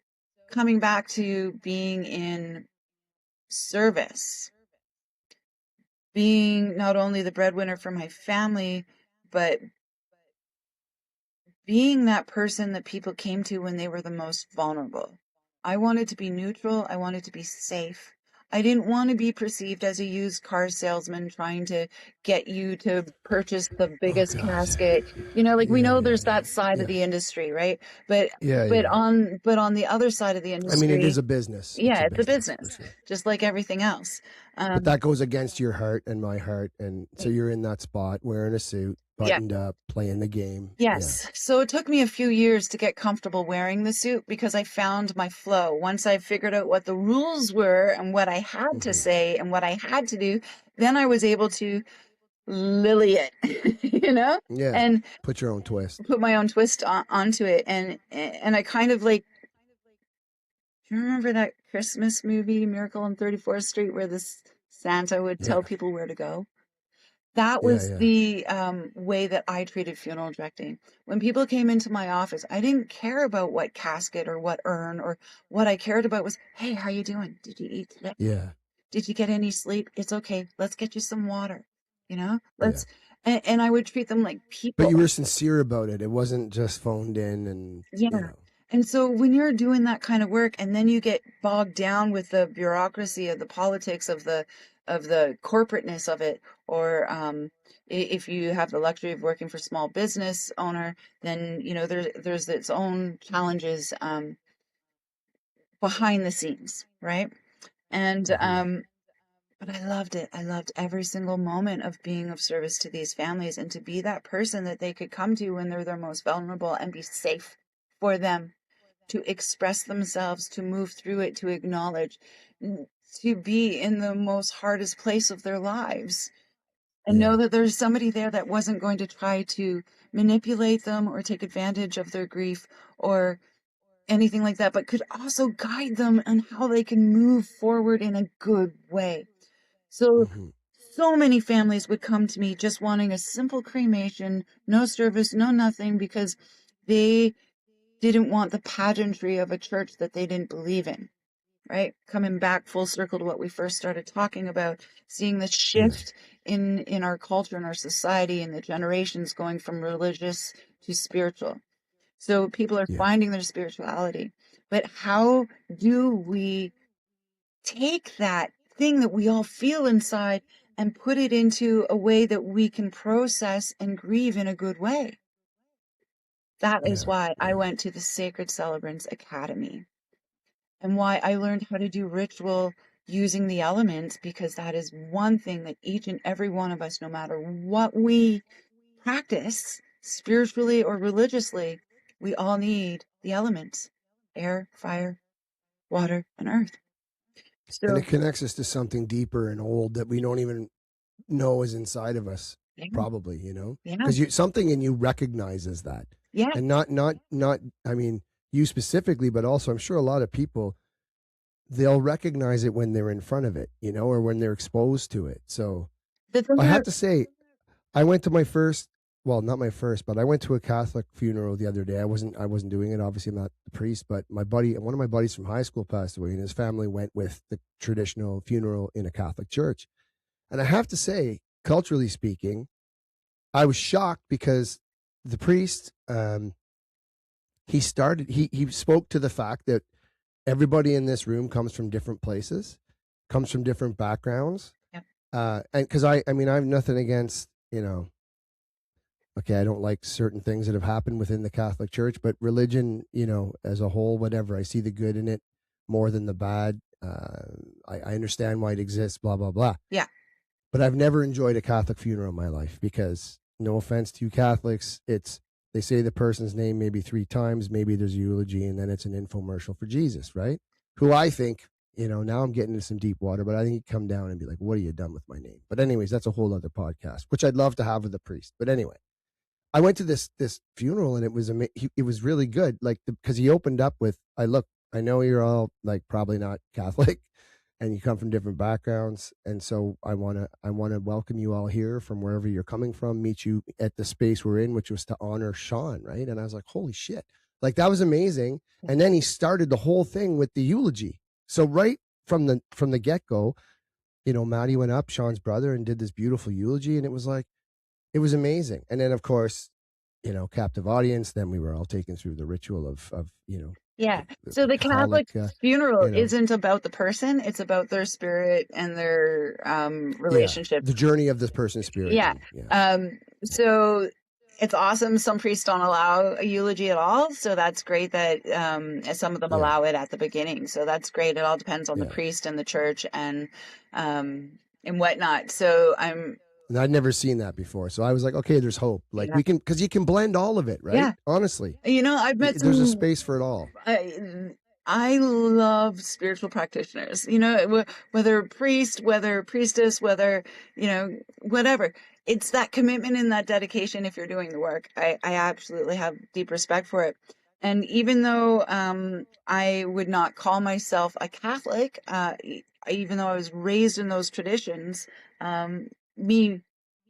coming back to being in service, being not only the breadwinner for my family, but being that person that people came to when they were the most vulnerable. I wanted to be neutral. I wanted to be safe. I didn't want to be perceived as a used car salesman trying to get you to purchase the Oh biggest God. casket. You know, like we Yeah, know yeah, there's that side of yeah, the industry, right? But yeah, but yeah. on the other side of the I mean, it is industry, a business. It's yeah, a it's a business for business, sure. just like everything else. But Um, that goes against your heart and my heart, and so you're in that spot, wearing a suit, yeah. buttoned up, playing the game. Yeah. Yes. So it took me a few years to get comfortable wearing the suit because I found my flow. Once I figured out what the rules were and what I had to Hmm. say and what I had to do, then I was able to lily it, you know, Yeah. and Put your own twist. put my own twist onto it. And I kind of like, do you remember that Christmas movie, Miracle on 34th Street, where this Santa would Yeah. tell people where to go? That Yeah. was Yeah. the way that I treated funeral directing. When people came into my office, I didn't care about what casket or what urn, or what I cared about was, hey, how you doing? Did you eat today? Yeah. Did you get any sleep? It's okay. Let's get you some water. You know, Yeah. and I would treat them like But you people. were sincere about it. It wasn't just phoned in and, Yeah. And so when you're doing that kind of work and then you get bogged down with the bureaucracy of the politics of the corporateness of it, or if you have the luxury of working for small business owner, then you know there's its own challenges behind the scenes, right? And hmm but I loved it. I loved every single moment of being of service to these families and to be that person that they could come to when they're their most vulnerable and be safe for them to express themselves, to move through it, to acknowledge, to be in the most hardest place of their lives and know Yeah. that there's somebody there that wasn't going to try to manipulate them or take advantage of their grief or anything like that, but could also guide them on how they can move forward in a good way. So, hmm so many families would come to me just wanting a simple cremation, no service, no nothing, because they didn't want the pageantry of a church that they didn't believe in, right? Coming back full circle to what we first started talking about, seeing the Yeah. shift in our culture and our society and the generations going from religious to spiritual. So people are Yeah. finding their spirituality. But how do we take that thing that we all feel inside and put it into a way that we can process and grieve in a good way? That is Yeah. why I Yeah. went to the Sacred Celebrants Academy and why I learned how to do ritual using the elements, because that is one thing that each and every one of us, no matter what we practice spiritually or religiously, we all need the elements: air, fire, water, and earth. And So, it connects us to something deeper and old that we don't even know is inside of us, yeah, probably, yeah, because you something in you recognizes that. yeah. And not I mean, you specifically, but also I'm sure a lot of people, they'll recognize it when they're in front of it, or when they're exposed to it. So The thing I have that, to say, I went to my first, well, not my first, but I went to a Catholic funeral the other day. I wasn't doing it. Obviously, I'm not the priest, but one of my buddies from high school passed away, and his family went with the traditional funeral in a Catholic church. And I have to say, culturally speaking, I was shocked because the priest, he spoke to the fact that everybody in this room comes from different places, comes from different backgrounds. yeah, And because I mean, I have nothing against, okay, I don't like certain things that have happened within the Catholic Church, but religion, as a whole, whatever, I see the good in it more than the bad. I understand why it exists, blah, blah, blah. yeah. But I've never enjoyed a Catholic funeral in my life because, no offense to you Catholics, they say the person's name maybe 3 times, maybe there's a eulogy, and then it's an infomercial for Jesus, right? Who I think, now I'm getting into some deep water, but I think he'd come down and be like, what have you done with my name? But anyways, that's a whole other podcast, which I'd love to have with a priest. But anyway, I went to this funeral and it was really good. Like, because he opened up with, I know you're all like probably not Catholic and you come from different backgrounds. And so I want to welcome you all here from wherever you're coming from, meet you at the space we're in, which was to honor Sean. Right. And I was like, holy shit, like that was amazing. And then he started the whole thing with the eulogy. So right from the get-go, you know, Maddie went up, Sean's brother, and did this beautiful eulogy. And it was like, it was amazing. And then of course, you know, captive audience, then we were all taken through the ritual of you know, Yeah. So the Catholic funeral isn't about the person, it's about their spirit and their relationship. The journey of this person's spirit. Yeah. So it's awesome. Some priests don't allow a eulogy at all. So that's great that some of them allow it at the beginning. So that's great. It all depends on the priest and the church and whatnot. So and I'd never seen that before. So I was like, okay, there's hope. Like we can, because you can blend all of it, right? Yeah. Honestly. You know, I've met there's a space for it all. I love spiritual practitioners, you know, whether priest, whether priestess, whether, you know, whatever. It's that commitment and that dedication if you're doing the work. I absolutely have deep respect for it. And even though I would not call myself a Catholic, even though I was raised in those traditions, me,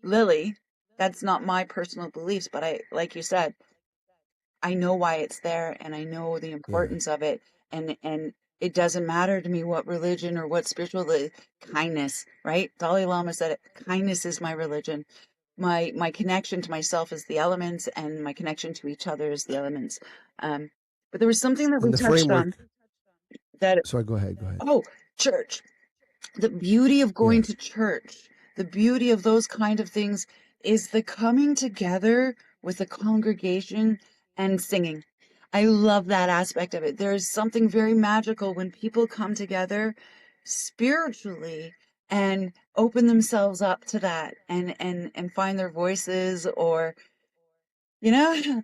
Lilli, that's not my personal beliefs, but I, like you said, I know why it's there and I know the importance of it. And it doesn't matter to me what religion or what spiritual kindness, right? Dalai Lama said it, kindness is my religion. My connection to myself is the elements and my connection to each other is the elements. But there was something that we touched on that. Sorry, go ahead. Oh, church. The beauty of going to church, the beauty of those kind of things is the coming together with the congregation and singing. I love that aspect of it. There is something very magical when people come together spiritually and open themselves up to that and find their voices, or, you know,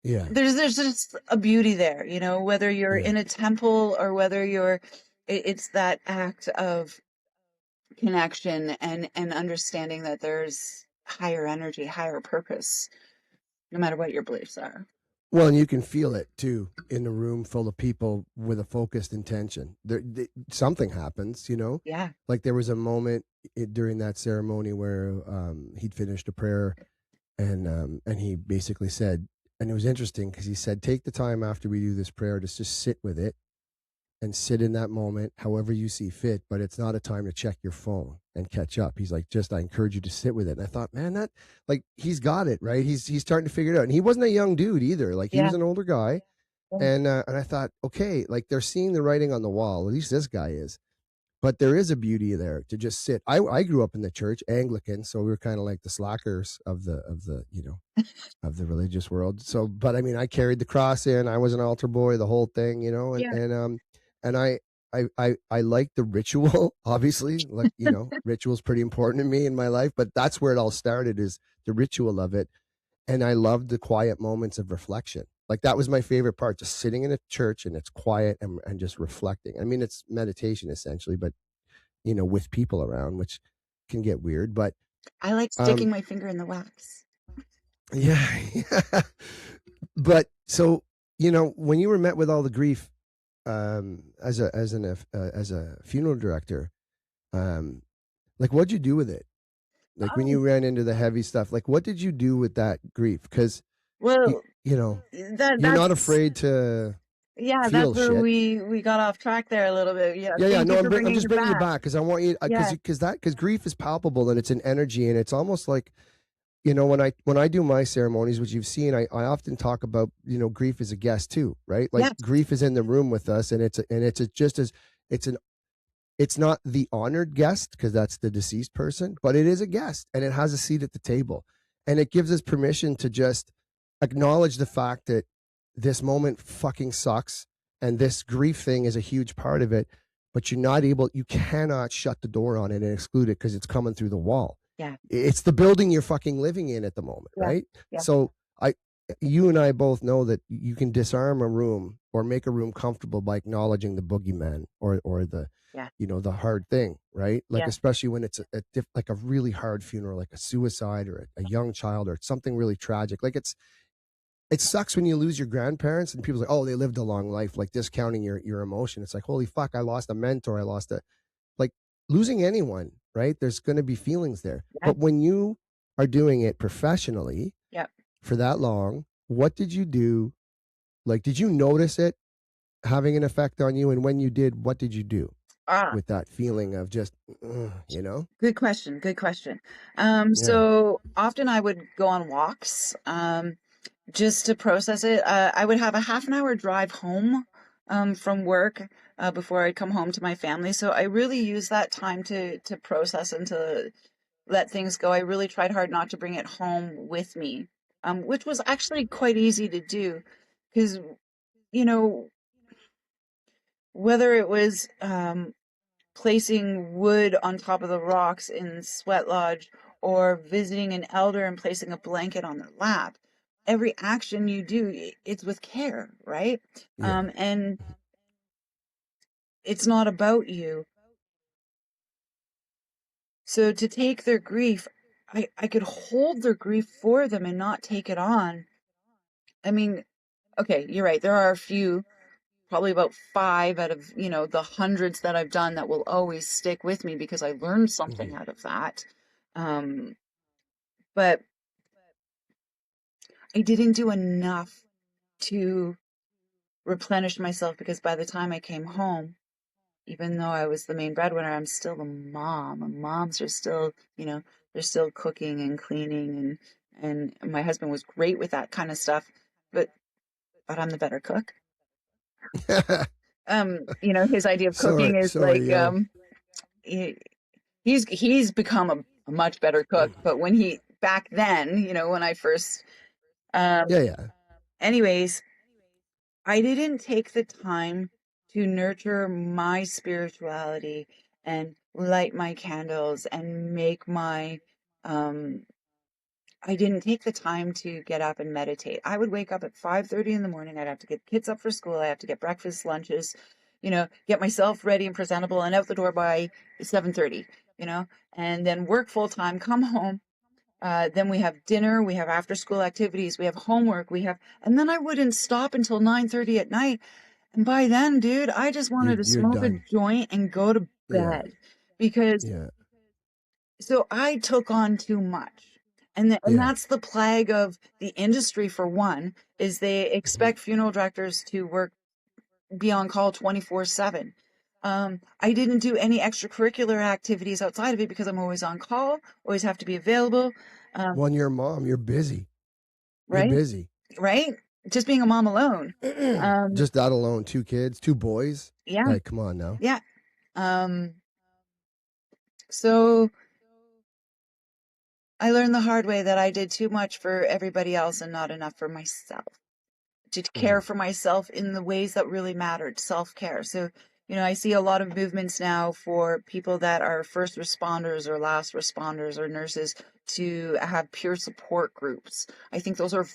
there's just a beauty there, you know, whether you're in a temple or whether it's that act of connection and understanding that there's higher energy, higher purpose, no matter what your beliefs are. Well, and you can feel it too in a room full of people with a focused intention. Something happens, you know? Yeah. Like there was a moment during that ceremony where he'd finished a prayer and he basically said, and it was interesting because he said, take the time after we do this prayer to just sit with it and sit in that moment however you see fit, but it's not a time to check your phone and catch up. He's like, I encourage you to sit with it. And I thought, man, that, like, he's got it, right? He's starting to figure it out. And he wasn't a young dude either. Like, he was an older guy. And I thought, okay, like, they're seeing the writing on the wall. At least this guy is. But there is a beauty there to just sit. I grew up in the church, Anglican, so we were kind of like the slackers of the you know, of the religious world. So, but I mean, I carried the cross in. I was an altar boy, the whole thing, you know, and I like the ritual, obviously, like, you know, ritual's pretty important to me in my life, but that's where it all started, is the ritual of it. And I loved the quiet moments of reflection. Like that was my favorite part, just sitting in a church and it's quiet and just reflecting. I mean, it's meditation essentially, but, you know, with people around, which can get weird, but I like sticking my finger in the wax. Yeah. But so, you know, when you were met with all the grief, as a funeral director, like what'd you do with it? Like when you ran into the heavy stuff, like what did you do with that grief? Because, well, you know, you're not afraid to. Yeah, that's where we got off track there a little bit. Yeah. Yeah. No, I'm just bringing you back because I want you, because grief is palpable and it's an energy, and it's almost like, you know, when I do my ceremonies, which you've seen, I often talk about, you know, grief is a guest too, right? Like grief is in the room with us, and it's not the honored guest because that's the deceased person, but it is a guest and it has a seat at the table, and it gives us permission to just acknowledge the fact that this moment fucking sucks and this grief thing is a huge part of it, but you cannot shut the door on it and exclude it because it's coming through the wall. Yeah. It's the building you're fucking living in at the moment, right? Yeah. So you and I both know that you can disarm a room or make a room comfortable by acknowledging the boogeyman or the, Yeah. the hard thing, right? Like, Yeah. especially when it's like a really hard funeral, like a suicide or a young child or something really tragic. Like, it sucks when you lose your grandparents and people's like, oh, they lived a long life, like discounting your emotion. It's like, holy fuck, I lost a mentor, I lost a, like, losing anyone, right? There's going to be feelings there. Yeah. But when you are doing it professionally Yeah. for that long, what did you do? Like, did you notice it having an effect on you? And when you did, what did you do Ah, with that feeling of just, you know? good question. Good question. Yeah. So often I would go on walks, just to process it. I would have a half an hour drive home, from work, before I'd come home to my family. So I really use that time to process and to let things go. I really tried hard not to bring it home with me, which was actually quite easy to do, because you know whether it was placing wood on top of the rocks in Sweat Lodge or visiting an elder and placing a blanket on their lap. Every action you do, it's with care, right? Yeah. And it's not about you. So to take their grief, I could hold their grief for them and not take it on. I mean, okay, you're right. There are a few, probably about five out of, the hundreds that I've done that will always stick with me because I learned something Mm-hmm. out of that. Um, but I didn't do enough to replenish myself because by the time I came home, even though I was the main breadwinner, I'm still the mom. And moms are still, they're still cooking and cleaning and my husband was great with that kind of stuff, but I'm the better cook. His idea of So, cooking is so are like you. he, he's become a much better cook, but when he back then, when I first Yeah. um Yeah. anyways, I didn't take the time to nurture my spirituality and light my candles and make my um I didn't take the time to get up and meditate. I would wake up at 5:30 in the morning. I'd have to get kids up for school. I have to get breakfast, lunches, get myself ready and presentable and out the door by 7:30, and then work full time, come home. Then we have dinner, we have after school activities, we have homework, and then I wouldn't stop until 9:30 at night. And by then, dude, I just wanted to You're smoke a done. joint and go to Yeah. bed because Yeah. so I took on too much. And Yeah. that's the plague of the industry for one, is they Mm-hmm. expect funeral directors to work be on call 24/7. I didn't do any extracurricular activities outside of it because I'm always on call, always have to be available. Um, When you're a mom, you're busy. You're right? busy. Right? Just being a mom alone. Um, Just that alone, two kids, two boys. yeah, Like, come on now. yeah. Um, so I learned the hard way that I did too much for everybody else and not enough for myself. To care Mm-hmm. for myself in the ways that really mattered, self-care. So, I see a lot of movements now for people that are first responders or last responders or nurses to have peer support groups. I think those are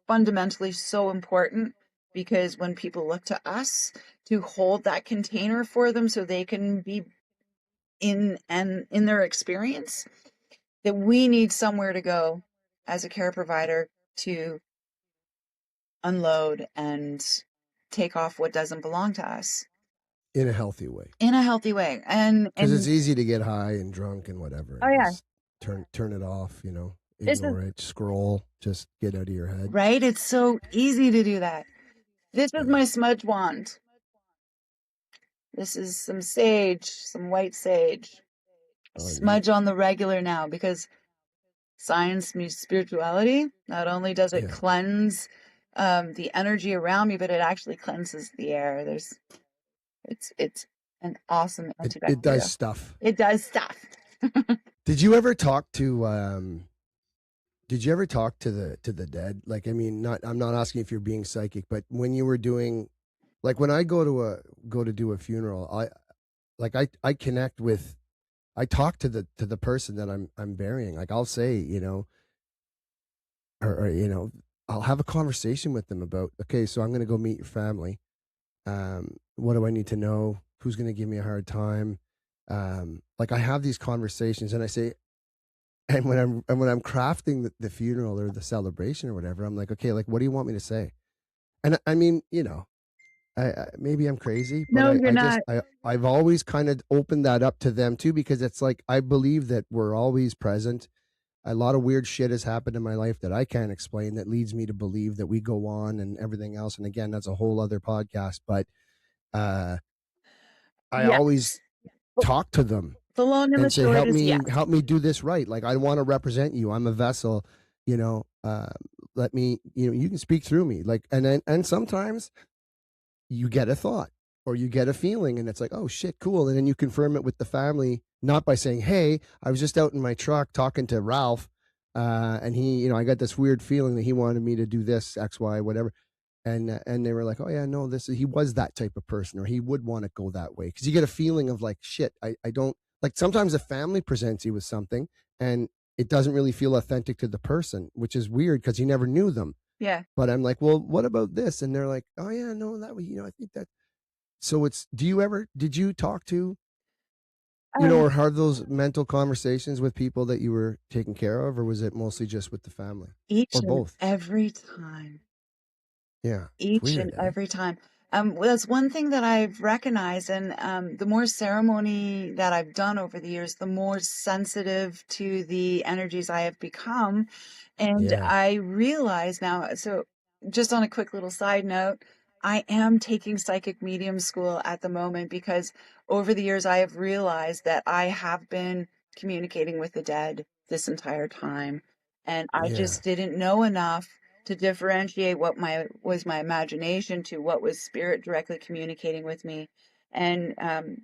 fundamentally so important because when people look to us to hold that container for them so they can be in their experience, that we need somewhere to go as a care provider to unload and take off what doesn't belong to us In a healthy way. in a healthy way. And Because it's and easy to get high and drunk and whatever oh and yeah, just turn it off, this is ignore it, scroll, just get out of your head. right. It's so easy to do that. This is Yeah. my smudge wand. This is some sage, some white sage. Oh, neat. Smudge on the regular now because science meets spirituality. Not only does it Yeah. cleanse the energy around me, but it actually cleanses the air. It's an awesome It does antibacterial. stuff. It does stuff. Did you ever talk to did you ever talk to the dead? Like, I mean, not, I'm not asking if you're being psychic, but when you were doing, like, when I go to do a funeral, I connect with, I talk to the person that I'm burying. Like, I'll say, or I'll have a conversation with them about, okay, so I'm going to go meet your family. What do I need to know? Who's going to give me a hard time? Like I have these conversations, and I say, and when I'm crafting the funeral or the celebration or whatever, I'm like, okay, like what do you want me to say? And I mean, I maybe I'm crazy, but No, you're I just not. I've always kind of opened that up to them too, because it's like I believe that we're always present. A lot of weird shit has happened in my life that I can't explain, that leads me to believe that we go on and everything else. And again, that's a whole other podcast. But uh, I always Yes. Well, talk to them the long and the and say, short is yes. help me do this right. Like I want to represent you. I'm a vessel. You know, let me. You can speak through me. Like, and sometimes you get a thought or you get a feeling, and it's like, oh shit, cool. And then you confirm it with the family, not by saying, hey, I was just out in my truck talking to Ralph, and he, I got this weird feeling that he wanted me to do this X Y whatever. And they were like, oh yeah, no, he was that type of person, or he would want to go that way, because you get a feeling of like, shit, I don't like. Sometimes the family presents you with something and it doesn't really feel authentic to the person, which is weird because you never knew them. Yeah. But I'm like, well, what about this? And they're like, oh yeah, no, that was, I think that. So did you talk to, Um, or have those mental conversations with people that you were taking care of, or was it mostly just with the family, each or and both? every time. Yeah, it's Each and weird, eh? every time. Well, that's one thing that I've recognized, and the more ceremony that I've done over the years, the more sensitive to the energies I have become. And Yeah, I realize now, so just on a quick little side note, I am taking psychic medium school at the moment because over the years I have realized that I have been communicating with the dead this entire time. And I yeah, just didn't know enough to differentiate what my imagination to what was spirit directly communicating with me. And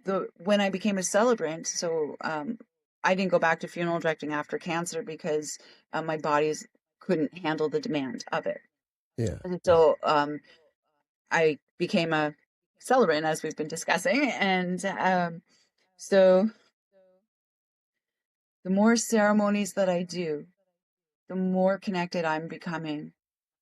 the when I became a celebrant, so I didn't go back to funeral directing after cancer because my body's couldn't handle the demand of it. yeah, And yeah. so I became a celebrant, as we've been discussing. And so the more ceremonies that I do, the more connected I'm becoming.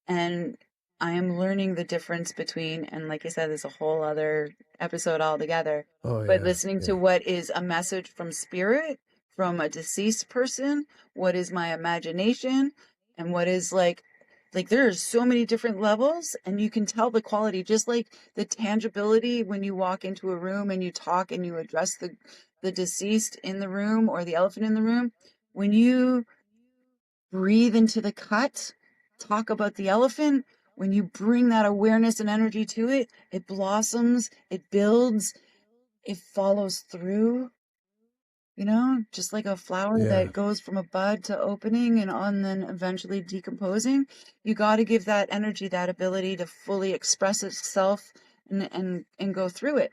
And I am learning the difference between, and like I said, there's a whole other episode altogether, Oh but yeah, listening to yeah, what is a message from spirit, from a deceased person, what is my imagination, and what is like there are so many different levels, and you can tell the quality, just like the tangibility when you walk into a room and you talk and you address the deceased in the room or the elephant in the room. When you breathe into the cut, talk about the elephant. When you bring that awareness and energy to it, it blossoms, it builds, it follows through, just like a flower yeah. that goes from a bud to opening and on then eventually decomposing. You got to give that energy that ability to fully express itself and go through it,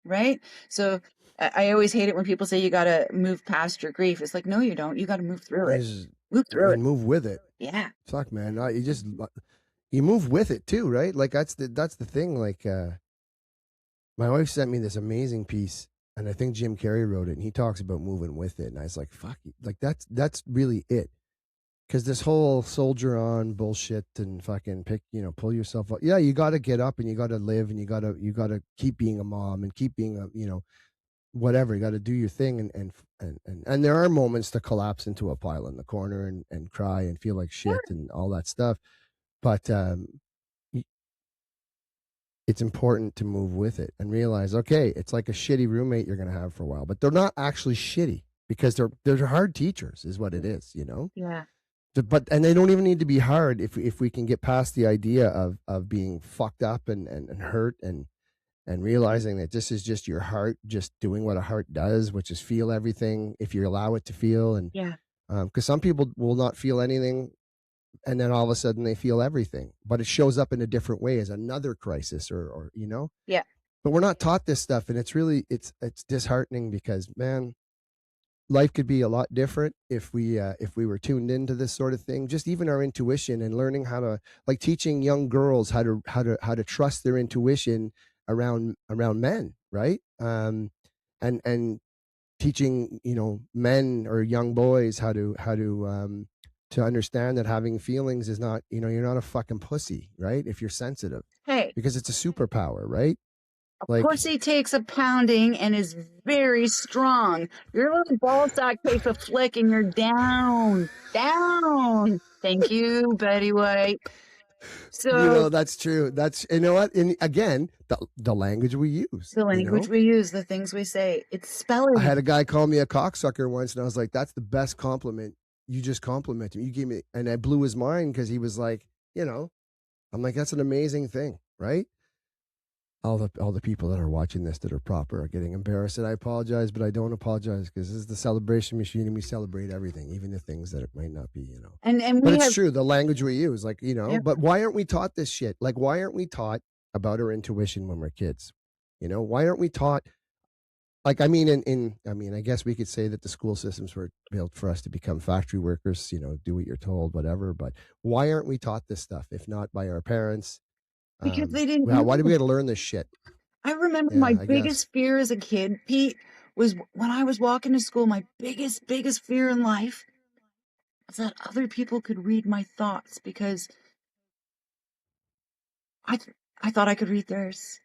right? So I always hate it when people say you got to move past your grief. It's like, no, you don't. You got to move through it. Is Move through it. and move with it. Yeah. Fuck, man. You just you move with it too, right? Like that's the thing. Like my wife sent me this amazing piece, and I think Jim Carrey wrote it, and he talks about moving with it, and I was like, fuck, like that's really it. Because this whole soldier on bullshit and fucking pull yourself up. Yeah, you got to get up and you got to live, and you got to keep being a mom and keep being a whatever. You got to do your thing, and there are moments to collapse into a pile in the corner and cry and feel like shit and all that stuff. But it's important to move with it and realize, okay, it's like a shitty roommate you're going to have for a while, but they're not actually shitty, because they're hard teachers, is what it is. Yeah. But and they don't even need to be hard if we can get past the idea of being fucked up and hurt, and realizing that this is just your heart just doing what a heart does, which is feel everything if you allow it to feel. And Yeah. because some people will not feel anything, and then all of a sudden they feel everything, but it shows up in a different way as another crisis, or. Yeah. But we're not taught this stuff, and it's disheartening, because man, life could be a lot different if we were tuned into this sort of thing. Just even our intuition, and learning how to, like, teaching young girls how to trust their intuition around men, right? And teaching men or young boys how to understand that having feelings is not, you're not a fucking pussy, right? If you're sensitive, Hey, because it's a superpower, right? a Like, pussy takes a pounding and is very strong. Your little ball sack takes a flick and you're down, down. Thank you, Betty White. So that's true. That's, what? And again, the language we use, the language we use, the things we say, it's I spelling. had a guy call me a cocksucker once, and I was like, that's the best compliment. You just complimented me. You gave me, and I blew his mind because he was like, I'm like, that's an amazing thing, right? All the people that are watching this that are proper are getting embarrassed, and I apologize, but I don't apologize because this is the celebration machine, and we celebrate everything, even the things that it might not be, And But we it's have true, the language we use, like, yeah, But why aren't we taught this shit? Like, why aren't we taught about our intuition when we're kids? Why aren't we taught? Like, I mean, I guess we could say that the school systems were built for us to become factory workers, do what you're told, whatever. But why aren't we taught this stuff if not by our parents? because they didn't Well, why do we know. got to learn this shit? I remember Yeah, my I guess. biggest fear as a kid, Pete, was when I was walking to school, my biggest fear in life was that other people could read my thoughts because I thought I could read theirs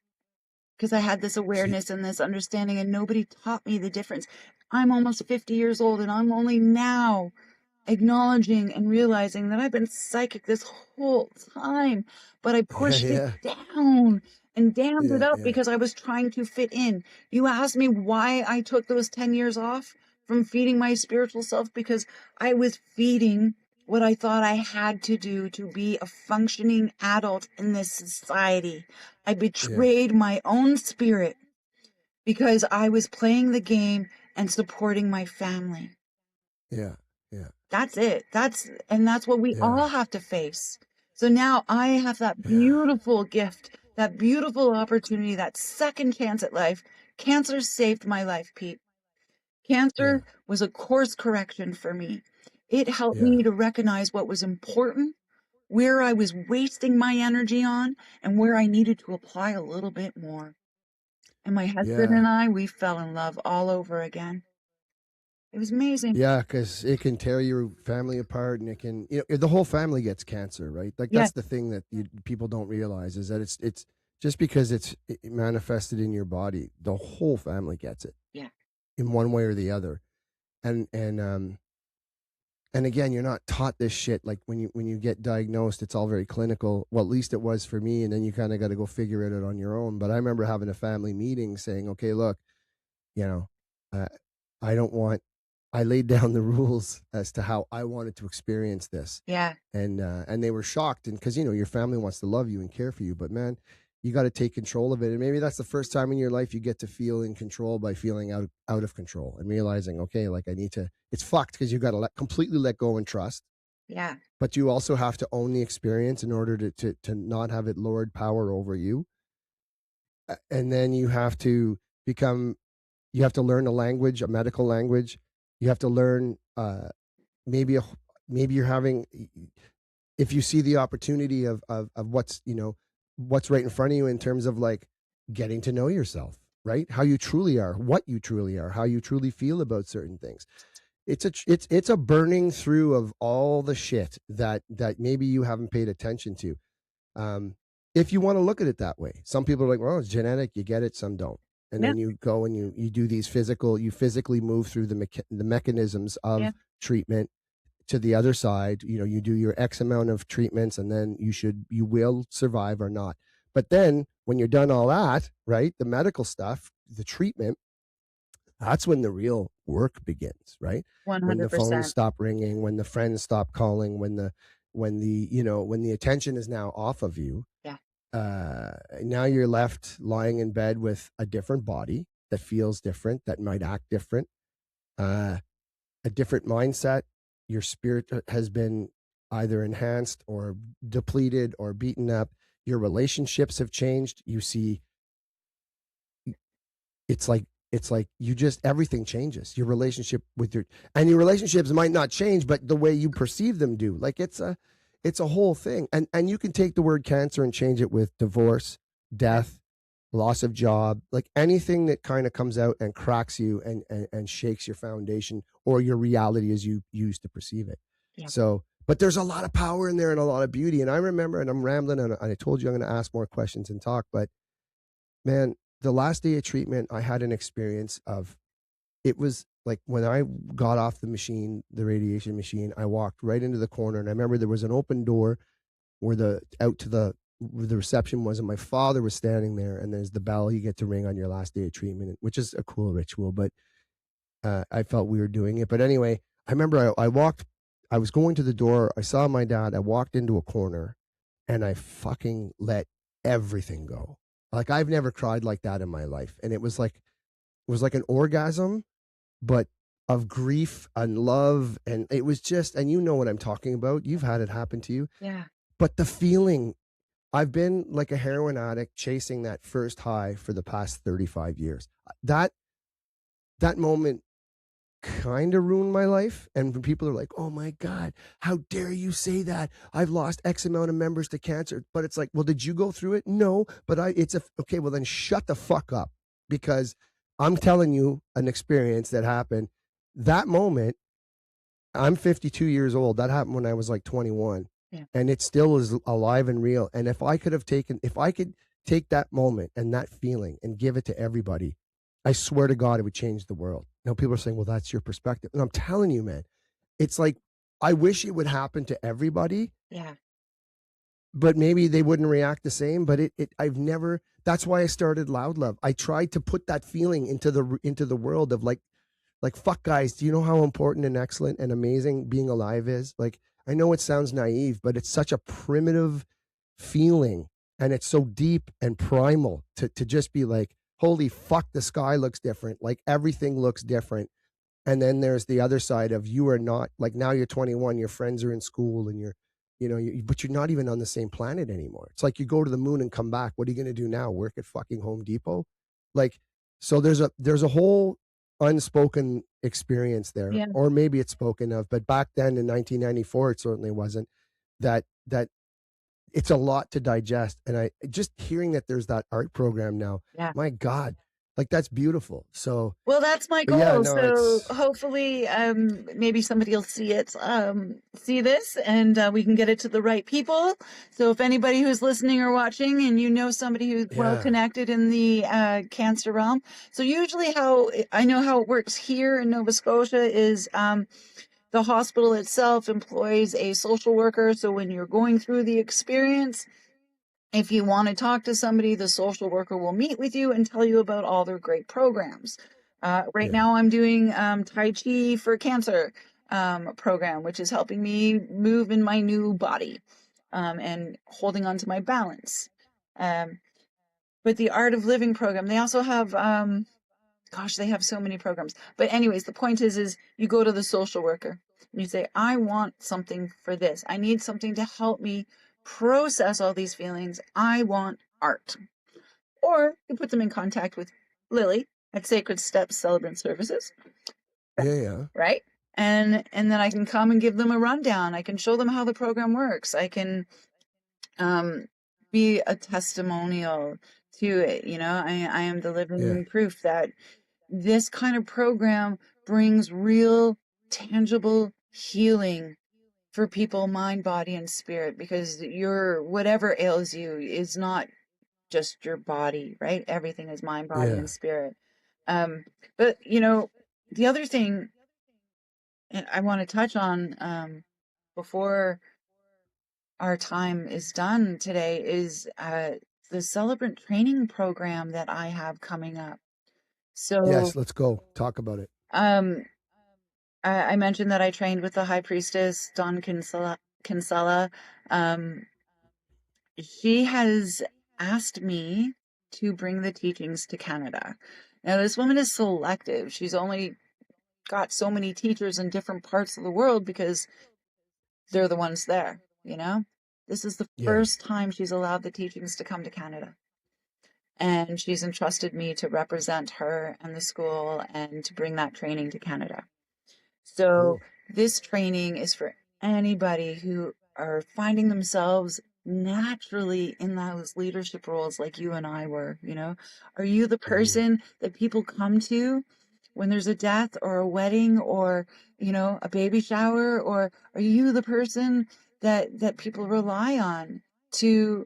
because I had this See, awareness and this understanding, and nobody taught me the difference. I'm almost 50 years old, and I'm only now acknowledging and realizing that I've been psychic this whole time, but I yeah, pushed it yeah, down and dammed it yeah, up yeah, because I was trying to fit in. You asked me why I took those 10 years off from feeding my spiritual self because I was feeding what I thought I had to do to be a functioning adult in this society. I yeah, betrayed my own spirit because I was playing the game and supporting my family. yeah, yeah, That's it. That's what we yeah, all have to face. So now I have that yeah, beautiful gift, that beautiful opportunity, that second chance at life. Cancer saved my life, Pete. yeah, Cancer was a course correction for me. It helped yeah, me to recognize what was important, where I was wasting my energy on, and where I needed to apply a little bit more. And my husband yeah. and I, we fell in love all over again. It was amazing. Yeah, because it can tear your family apart, and it can, the whole family gets cancer, right? Like, Yeah, that's the thing that people don't realize is that it's just because it manifested in your body, the whole family gets it yeah, in one way or the other. And again, you're not taught this shit. Like, when you get diagnosed, it's all very clinical. Well, at least it was for me, and then you kind of got to go figure it out on your own. But I remember having a family meeting saying, okay, look, you know, uh, I don't want. I laid down the rules as to how I wanted to experience this, yeah, and they were shocked, and because your family wants to love you and care for you, but man, you got to take control of it, and maybe that's the first time in your life you get to feel in control by feeling out of control and realizing, okay, like, I need to. It's fucked because you got to completely let go and trust, yeah, but you also have to own the experience in order to not have it lord power over you, and then become you have to learn a language, a medical language. You have to learn, maybe a, maybe you're having, if you see the opportunity of what's right in front of you in terms of, like, getting to know yourself, right? How you truly are, what you truly are, how you truly feel about certain things. It's a burning through of all the shit that maybe you haven't paid attention to. Um, if you want to look at it that way, some people are like, well, it's genetic, you get it, some don't. And yeah, then you go and you do these you physically move through the mechanisms yeah. of treatment to the other side. You do your X amount of treatments, and then you will survive or not. But then when you're done all that, right, the medical stuff, the treatment, that's when the real work begins, right? When the phones 100%. stop ringing, when the friends stop calling, when the attention is now off of you. Yeah. Now you're left lying in bed with a different body that feels different, that might act different, a different mindset. Your spirit has been either enhanced or depleted or beaten up. Your relationships have changed. You see, it's like you just, everything changes. Your relationship with your relationships might not change, but the way you perceive them do. Like, it's a whole thing. And you can take the word cancer and change it with divorce, Yeah. death, loss of job, like anything that kind of comes out and cracks you and shakes your foundation or your reality as you used to perceive it. Yeah. So, But there's a lot of power in there and a lot of beauty. And I remember, and I'm rambling, and I told you I'm going to ask more questions and talk, but man, the last day of treatment, I had an experience of, it was like when I got off the machine, the radiation machine, I walked right into the corner, and I remember there was an open door where where the reception was, and my father was standing there, and there's the bell you get to ring on your last day of treatment, which is a cool ritual, but I felt weird doing it. But anyway, I remember I was going to the door, I saw my dad, I walked into a corner, and I fucking let everything go. Like, I've never cried like that in my life. And it was like an orgasm, but of grief and love. And it was just, and you know what I'm talking about. You've had it happen to you. Yeah. But the feeling, I've been like a heroin addict chasing that first high for the past 35 years. That moment kind of ruined my life. And when people are like, oh my God, how dare you say that? I've lost X amount of members to cancer. But it's like, well, did you go through it? No, but okay, well then shut the fuck up, because I'm telling you an experience that happened. That moment, I'm 52 years old. That happened when I was like 21. Yeah. And it still is alive and real. And if I could take that moment and that feeling and give it to everybody, I swear to God, it would change the world. Now, people are saying, well, that's your perspective. And I'm telling you, man, it's like, I wish it would happen to everybody. Yeah. But maybe they wouldn't react the same. But that's why I started Loud Love. I tried to put that feeling into the world of like, fuck guys, do you know how important and excellent and amazing being alive is? Like, I know it sounds naive, but it's such a primitive feeling, and it's so deep and primal to just be like, holy fuck, the sky looks different. Like, everything looks different. And then there's the other side of, you are not, like, now you're 21, your friends are in school, and but you're not even on the same planet anymore. It's like you go to the moon and come back. What are you going to do now? Work at fucking Home Depot? Like, so there's a whole unspoken experience there, Yeah. or maybe it's spoken of, but back then in 1994, it certainly wasn't. That it's a lot to digest. And I just hearing that there's that art program now, Yeah. my God, like, that's beautiful. So, Well, that's my but yeah, goal. no, So it's, hopefully, maybe somebody will see this, and we can get it to the right people. So if anybody who's listening or watching, and you know somebody who's well yeah, connected in the cancer realm, so usually how I know how it works here in Nova Scotia is the hospital itself employs a social worker. So when you're going through the experience, if you want to talk to somebody, the social worker will meet with you and tell you about all their great programs. Right yeah, now, I'm doing Tai Chi for Cancer program, which is helping me move in my new body and holding on to my balance. Um, but the Art of Living program, they also have, gosh, they have so many programs. But anyways, the point is you go to the social worker and you say, I want something for this. I need something to help me process all these feelings. I want art. Or you put them in contact with Lilli at Sacred Steps Celebrant Services, yeah, right? And then I can come and give them a rundown. I can show them how the program works. I can um, be a testimonial to it. I am the yeah, living proof that this kind of program brings real, tangible healing for people, mind, body, and spirit, because your whatever ails you is not just your body, right? Everything is mind, body, yeah, and spirit. Um, but the other thing I want to touch on before our time is done today is the Celebrant training program that I have coming up. So, yes, let's go talk about it. um, I mentioned that I trained with the High Priestess Dawn Kinsella. Um, she has asked me to bring the teachings to Canada. Now, this woman is selective. She's only got so many teachers in different parts of the world because they're the ones there, you know? This is the Yeah, first time she's allowed the teachings to come to Canada. And she's entrusted me to represent her and the school and to bring that training to Canada. So cool. this training is for anybody who are finding themselves naturally in those leadership roles like you and I were. Are you the Mhm. person that people come to when there's a death or a wedding or, you know, a baby shower? Or are you the person that people rely on to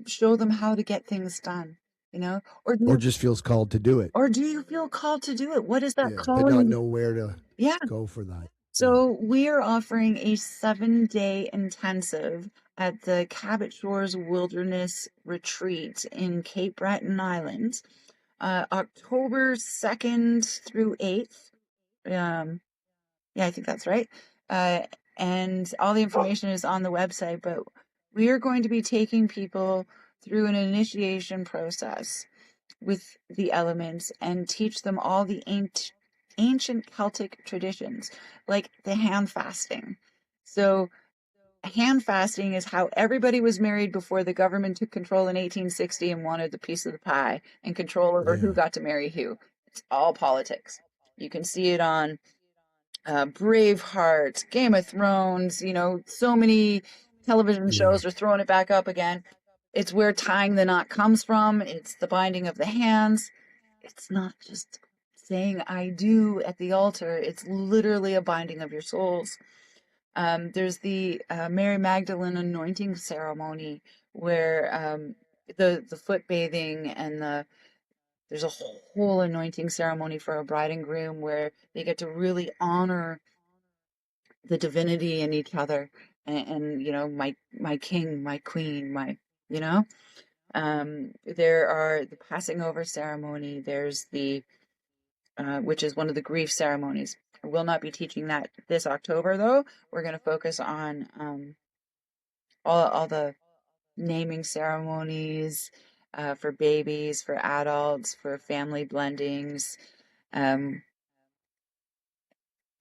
show them how to get things done? You know, Or just feels called to do it. or do you feel called to do it? What is that Yeah, but not calling? know where to Yeah. go for that. Yeah. So we are offering a 7-day intensive at the Cabot Shores Wilderness Retreat in Cape Breton Island, October 2nd through 8th. Yeah, I think that's right. Uh, and all the information is on the website, but we are going to be taking people through an initiation process with the elements and teach them all the ancient Celtic traditions, like the hand fasting. So, hand fasting is how everybody was married before the government took control in 1860 and wanted the piece of the pie and control over who Yeah. got to marry who. It's all politics. You can see it on Braveheart, Game of Thrones, you know, so many television Yeah. shows are throwing it back up again. It's where tying the knot comes from. It's the binding of the hands. It's not just saying I do at the altar. It's literally a binding of your souls. There's the Mary Magdalene anointing ceremony where the foot bathing and there's a whole anointing ceremony for a bride and groom where they get to really honor the divinity in each other and you know my king, my queen, my you know. There are the passing over ceremony. There's the which is one of the grief ceremonies. I will not be teaching that this October, though. We're going to focus on all the naming ceremonies for babies, for adults, for family blendings. Um,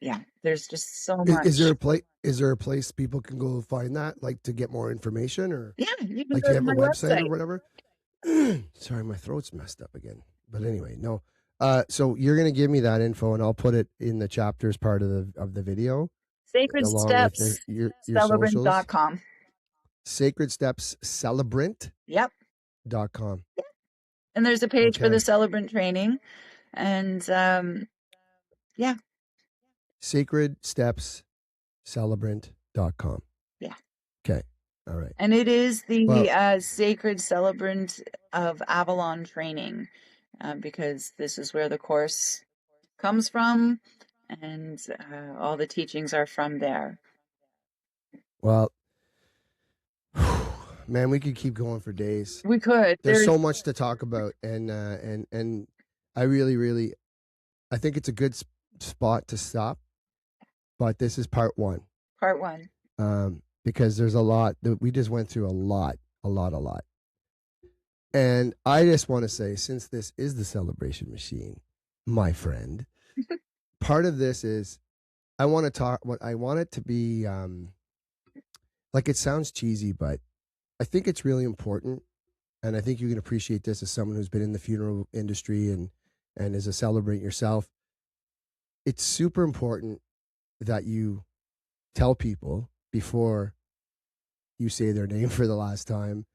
yeah, there's just so Is there much. a place? Is there a place people can go find that, like to get more information, or Yeah, you can like do go you to have a my website or website, whatever? Sorry, my throat's messed up again. But anyway, no. So you're gonna give me that info, and I'll put it in the chapters part of the video, along with your socials. sacredstepscelebrant.com. Sacred Steps Yep. Celebrant.com. And there's a page for the Okay. Celebrant training. And yeah, Sacred Steps Celebrant.com. yeah. Okay. All right. And it is the Well, Sacred Celebrant of Avalon training, because this is where the course comes from, and all the teachings are from there. well, man, we could keep going for days. We could. There's There's so much to talk about, and I really I think it's a good spot to stop. But this is part one, part one. because there's a lot that we just went through a lot. And I just want to say, since this is the celebration machine, my friend, part of this is I want to talk. What I want it to be, like it sounds cheesy, but I think it's really important, and I think you can appreciate this as someone who's been in the funeral industry and as a celebrant yourself. It's super important that you tell people before you say their name for the last time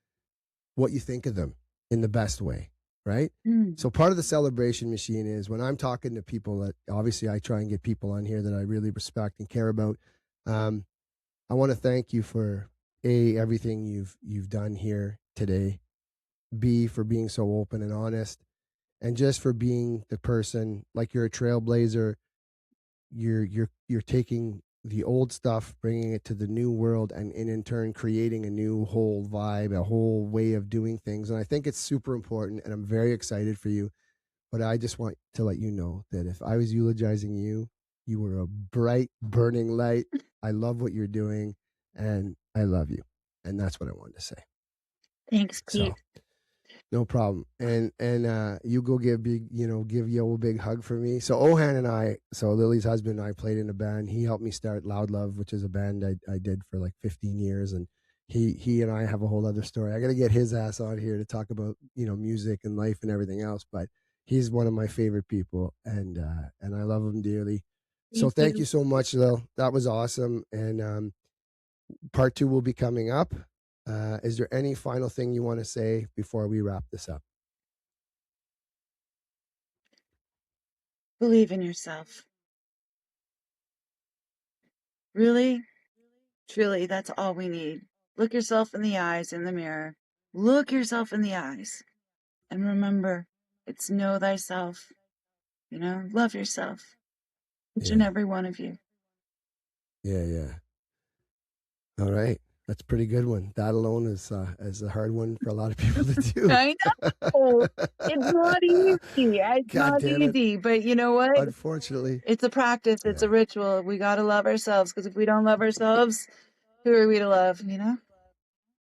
what you think of them in the best way, right? Mm. So part of the celebration machine is when I'm talking to people that obviously I try and get people on here that I really respect and care about. I want to thank you for everything you've done here today. B, for being so open and honest, and just for being the person, like you're a trailblazer. You're taking the old stuff, bringing it to the new world, and in turn creating a new whole vibe, a whole way of doing things. And I think it's super important, and I'm very excited for you. But I just want to let you know that if I was eulogizing you, you were a bright, burning light. I love what you're doing, and I love you, and that's what I wanted to say. Thanks, So Pete. no problem. And you go give Yo a big hug for me. So Ohan and I, so Lily's husband and I played in a band. He helped me start Loud Love, which is a band I did for like 15 years. And he and I have a whole other story. I got to get his ass on here to talk about, music and life and everything else. But he's one of my favorite people, and I love him dearly. So Thank thank you you. so much, Lil. That was awesome. And part two will be coming up. Is there any final thing you want to say before we wrap this up? Believe in yourself. Really, truly, that's all we need. Look yourself in the eyes in the mirror. Look yourself in the eyes. And remember, it's know thyself. Love yourself. Each and Yeah. every one of you. Yeah. Yeah. All right. That's a pretty good one. That alone is a hard one for a lot of people to do. I know. It's not easy. It's God not damn it. easy. But you know what? Unfortunately. It's a practice. It's Yeah. a ritual. We got to love ourselves, because if we don't love ourselves, who are we to love,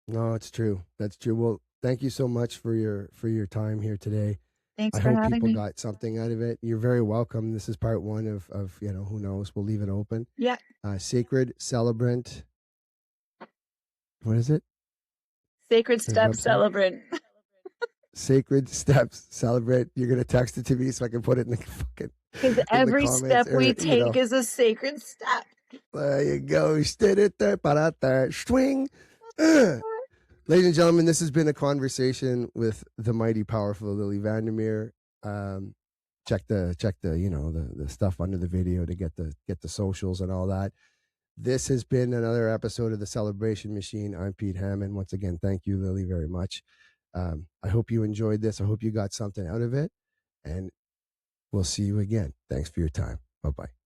No, it's true. That's true. Well, thank you so much for your time here today. Thanks I for hope having people me. got something out of it. You're very welcome. This is part one of who knows. We'll leave it open. Yeah. Sacred Celebrant. What is it? Sacred The Step website? Celebrant. Sacred Steps Celebrate. You're gonna text it to me so I can put it in the fucking Because in the every comments. step we take is a sacred step. There you go. Swing. Ladies and gentlemen, this has been a conversation with the mighty powerful Lilli Vandermeer. Check the the stuff under the video to get the socials and all that. This has been another episode of the Celebration Machine. I'm Pete Hammond. Once again, thank you, Lilli, very much. I hope you enjoyed this. I hope you got something out of it, and we'll see you again. Thanks for your time. Bye bye.